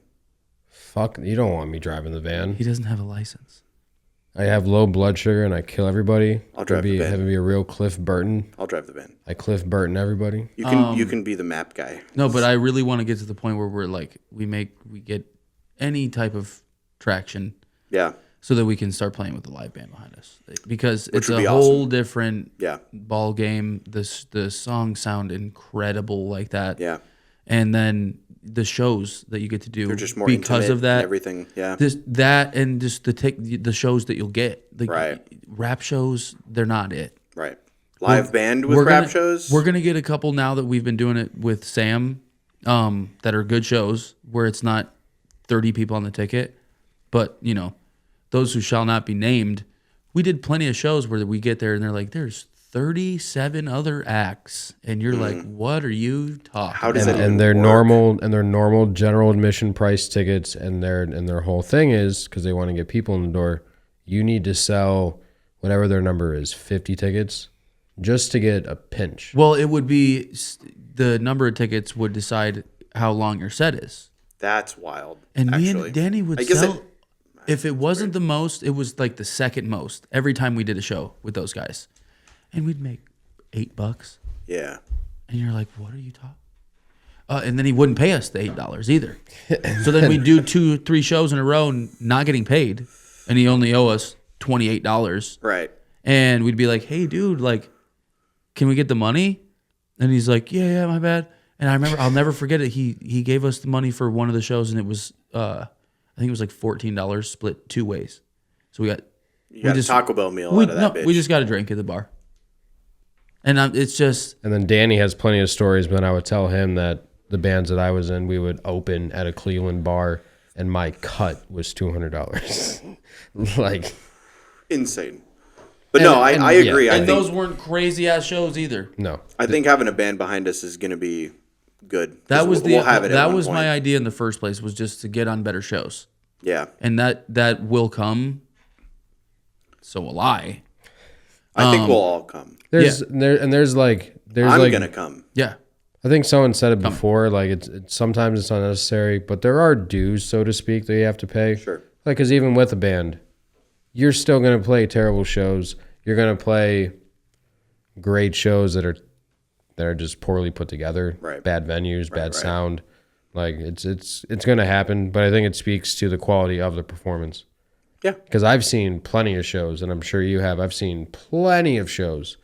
Fuck, you don't want me driving the van. He doesn't have a license. I have low blood sugar and I kill everybody. I'll drive the van. Have it be a real Cliff Burton. I'll drive the van. I Cliff Burton everybody. You can be the map guy. No, but I really want to get to the point where we're like we get any type of traction. Yeah. So that we can start playing with the live band behind us, because it's a would be whole awesome. different Yeah. ball game. The songs sound incredible like that. Yeah. And then the shows that you get to do They're just more because intimate of that. and everything. Yeah. And just the shows that you'll get. Like, Right. Rap shows, they're not it. Right. Live band with rap shows. We're gonna get a couple now that we've been doing it with Sam, that are good shows where it's not 30 people on the ticket, but you know, those who shall not be named. We did plenty of shows where we get there and they're like, "There's 37 other acts," and you're like, "What are you talking?" How does about? that And their normal general admission price tickets, and their whole thing is because they want to get people in the door. You need to sell whatever their number is, 50 tickets, just to get a pinch. Well, it would be the number of tickets would decide how long your set is. That's wild. And me actually. and Danny would sell. If it wasn't the most, it was like the second most every time we did a show with those guys, and we'd make $8. Yeah. And you're like, "What are you talking?" And then he wouldn't pay us the $8 either. So then we'd do 2-3 shows in a row and not getting paid, and he only owe us $28. Right. And we'd be like, "Hey, dude, like, can we get the money?" And he's like, "Yeah, my bad." And I remember, I'll never forget it. He gave us the money for one of the shows, and it was I think it was like $14 split 2 ways. So we got a Taco Bell meal out of that bitch. we just got a drink at the bar. And it's just. And then Danny has plenty of stories, but I would tell him that the bands that I was in, we would open at a Cleveland bar, and my cut was $200. Like insane. But no, I agree. Yeah. I And think those weren't crazy ass shows either. no. I think having a band behind us is going to be good. That was we'll have it. that was point. my idea in the first place, was just to get on better shows. Yeah. And that will come. So will I. I think we'll all come. There's I'm going gonna come. Yeah. I think someone said it before, like it's sometimes it's unnecessary, but there are dues, so to speak, that you have to pay. Sure. Like, because even with a band, you're still going to play terrible shows. You're going to play great shows that are just poorly put together. Right. Bad venues, bad sound. Like it's going to happen, but I think it speaks to the quality of the performance. Yeah. Because I've seen plenty of shows, and I'm sure you have. I've seen plenty of shows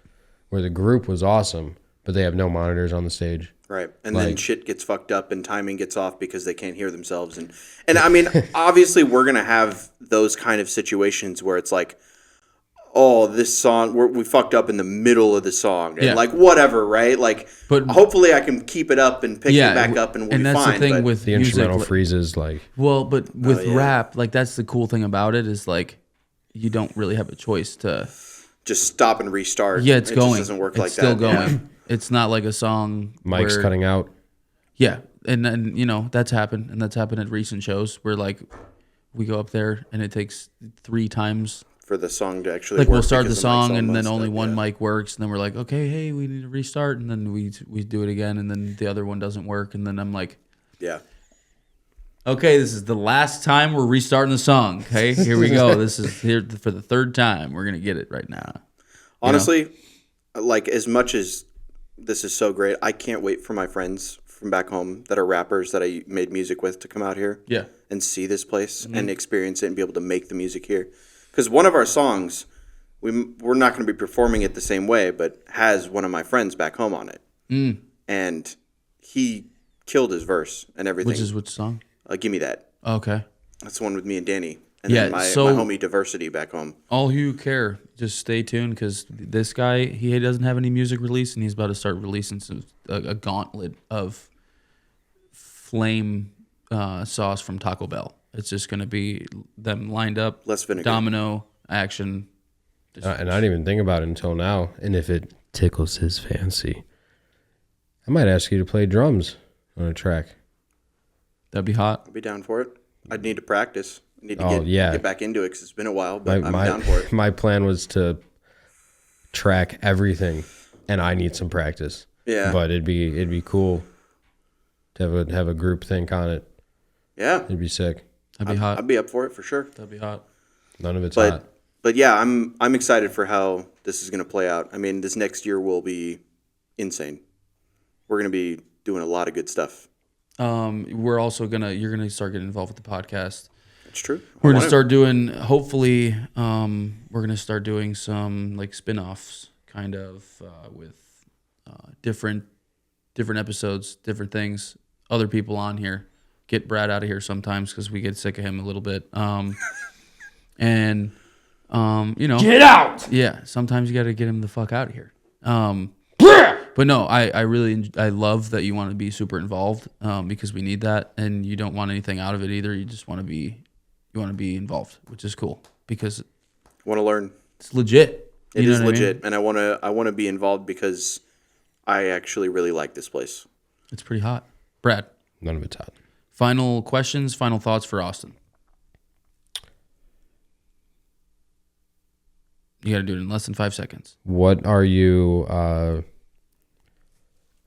where the group was awesome, but they have no monitors on the stage. Right. And then shit gets fucked up and timing gets off because they can't hear themselves. And I mean, obviously we're going to have those kind of situations where it's like, oh, this song, we fucked up in the middle of the song. And like, whatever, right? Like, but hopefully I can keep it up and pick it back up and we'll be fine. And that's the thing with the music, instrumental freezes, like. Well, but with rap, like, that's the cool thing about it is, like, you don't really have a choice to just stop and restart. Yeah, it's going. Just doesn't work like that. It's still going. Yeah. It's not like a song. Mike's cutting out. Yeah. And, you know, that's happened. And that's happened at recent shows where, like, we go up there and it takes 3 times. For the song to actually like, work. We'll start the mic's song and then almost only like, one mic works. And then we're like, okay, hey, we need to restart. And then we do it again. And then the other one doesn't work. And then I'm like, yeah. Okay, this is the last time we're restarting the song. Okay, here we go. This is here for the 3rd time. We're going to get it right now. Honestly, like, as much as this is so great, I can't wait for my friends from back home that are rappers that I made music with to come out here and see this place and experience it and be able to make the music here. Because one of our songs, we're not going to be performing it the same way, but has one of my friends back home on it. And he killed his verse and everything. Which song? Give Me That. Okay. That's the one with me and Danny. And Yeah, then my so- homie Diversity back home. All you care, just stay tuned because this guy, he doesn't have any music release, and he's about to start releasing a gauntlet of flame sauce from Taco Bell. It's just going to be them lined up, Less vinegar. domino action. And I didn't even think about it until now. And if it tickles his fancy, I might ask you to play drums on a track. That'd be hot. I'd be down for it. I'd need to practice. I need to Oh, get back into it because it's been a while, but I'm my, down for it. My plan was to track everything, and I need some practice. Yeah. But it'd be cool to have a group think on it. Yeah. It'd be sick. That'd be hot. I'd be up for it for sure. That'd be hot. None of it's hot. But yeah, I'm excited for how this is going to play out. I mean, this next year will be insane. We're going to be doing a lot of good stuff. We're also you're gonna start getting involved with the podcast. It's true. We're gonna start doing. Hopefully, we're gonna start doing some like spin-offs, kind of with different episodes, different things, other people on here. Get Brad out of here sometimes because we get sick of him a little bit. And you know, Get out! yeah, sometimes you got to get him the fuck out of here. But no, I really love that you want to be super involved because we need that, and you don't want anything out of it either. You just want to be involved, which is cool because I want to learn. it's legit. It You know is what I mean? legit, and I want to be involved because I actually really like this place. It's pretty hot. Brad, None of it's hot. final questions, final thoughts for Austin. You got to do it in less than 5 seconds. What are you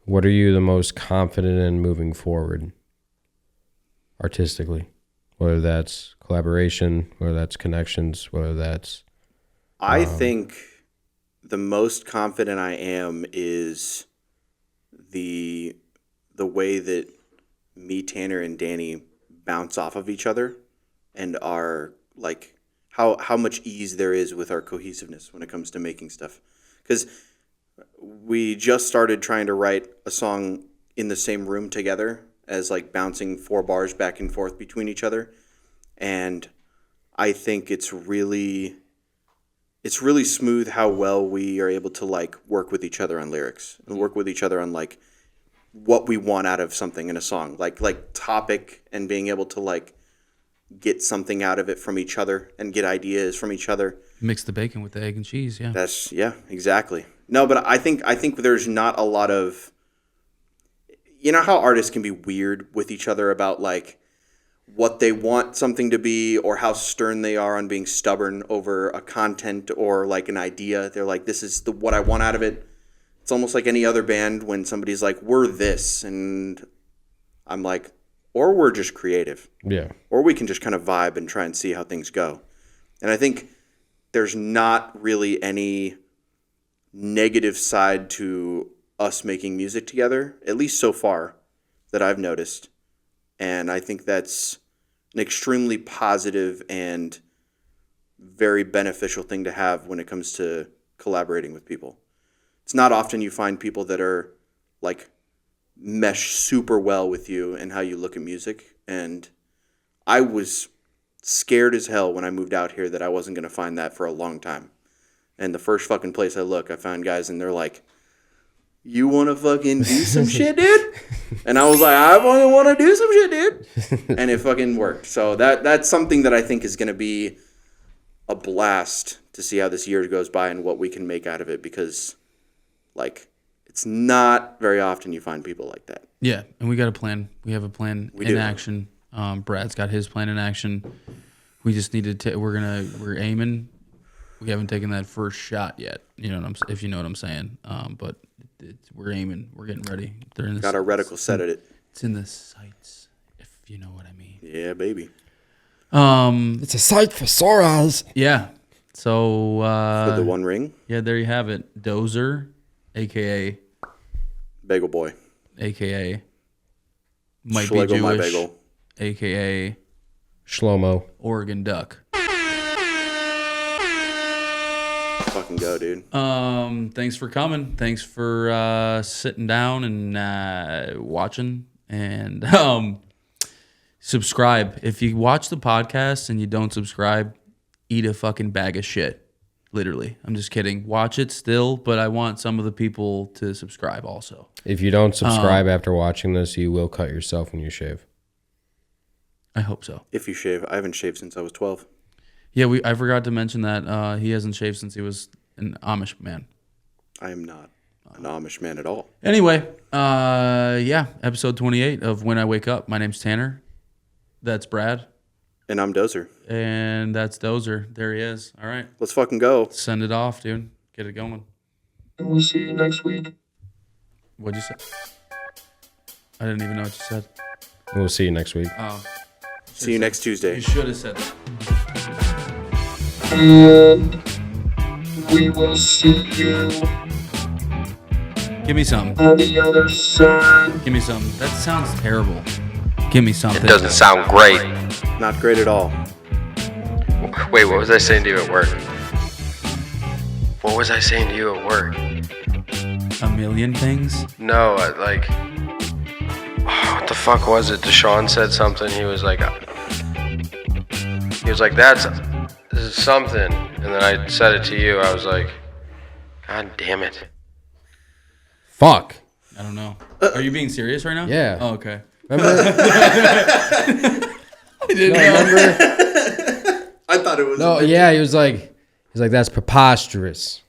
the most confident in moving forward artistically? Whether that's collaboration, whether that's connections, whether that's I think the most confident I am is the way that me, Tanner, and Danny bounce off of each other and are like how much ease there is with our cohesiveness when it comes to making stuff. Because we just started trying to write a song in the same room together as like bouncing 4 bars back and forth between each other. And I think it's really smooth how well we are able to like work with each other on lyrics and work with each other on like what we want out of something in a song, like topic, and being able to like get something out of it from each other and get ideas from each other. Mix the bacon with the egg and cheese. Yeah. Yeah, exactly. No, but I think there's not a lot of, you know how artists can be weird with each other about like what they want something to be or how stern they are on being stubborn over a content or like an idea. They're like, this is what I want out of it. It's almost like any other band when somebody's like, we're this, and I'm like, or we're just creative. yeah. Or we can just kind of vibe and try and see how things go. And I think there's not really any negative side to us making music together, at least so far, that I've noticed. And I think that's an extremely positive and very beneficial thing to have when it comes to collaborating with people. It's not often you find people that are like mesh super well with you and how you look at music. And I was scared as hell when I moved out here that I wasn't going to find that for a long time. And the first fucking place I look, I found guys and they're like, you want to fucking do some shit, dude? And I was like, I fucking want to do some shit, dude. And it fucking worked. So that's something that I think is going to be a blast to see how this year goes by and what we can make out of it, because like it's not very often you find people like that. Yeah, and we got a plan. We have a plan in action. Brad's got his plan in action. We just need to. We're aiming. We haven't taken that first shot yet. You know what if you know what I'm saying. But we're aiming. We're getting ready. They're in Got our reticle set at it. It's in the sights, if you know what I mean. Yeah, baby. It's a sight for sore eyes. Yeah. So For the One Ring, yeah, there you have it. Dozer, aka Bagel Boy. might Schlegel, be my Jewish, bagel. aka Shlomo. Oregon Duck. Fucking go, dude. Thanks for coming. Thanks for sitting down and watching. And subscribe. If you watch the podcast and you don't subscribe, eat a fucking bag of shit. Literally. I'm just kidding. Watch it still, but I want some of the people to subscribe also. If you don't subscribe after watching this, you will cut yourself when you shave. I hope so. If you shave. I haven't shaved since I was 12. Yeah, I forgot to mention that he hasn't shaved since he was an Amish man. I am not an Amish man at all. Anyway, episode 28 of When I Wake Up. My name's Tanner. That's Brad. And I'm Dozer. And that's Dozer. There he is. All right. Let's fucking go. Send it off, dude. Get it going. And we'll see you next week. What'd you say? I didn't even know what you said. We'll see you next week. Oh. See you next Tuesday. You should have said that. And we will see you Give me something. on the other side. Give me something. That sounds terrible. Give me something. It doesn't sound great. Not great at all. Wait, what was I saying to you at work? What was I saying to you at work? A million things? No, what the fuck was it? Deshaun said something. He was like, this is something. And then I said it to you. I was like, God damn it. Fuck. I don't know. Are you being serious right now? Yeah. Oh, okay. Remember? I didn't know. Remember? I thought it was. No, yeah, he was like, that's preposterous.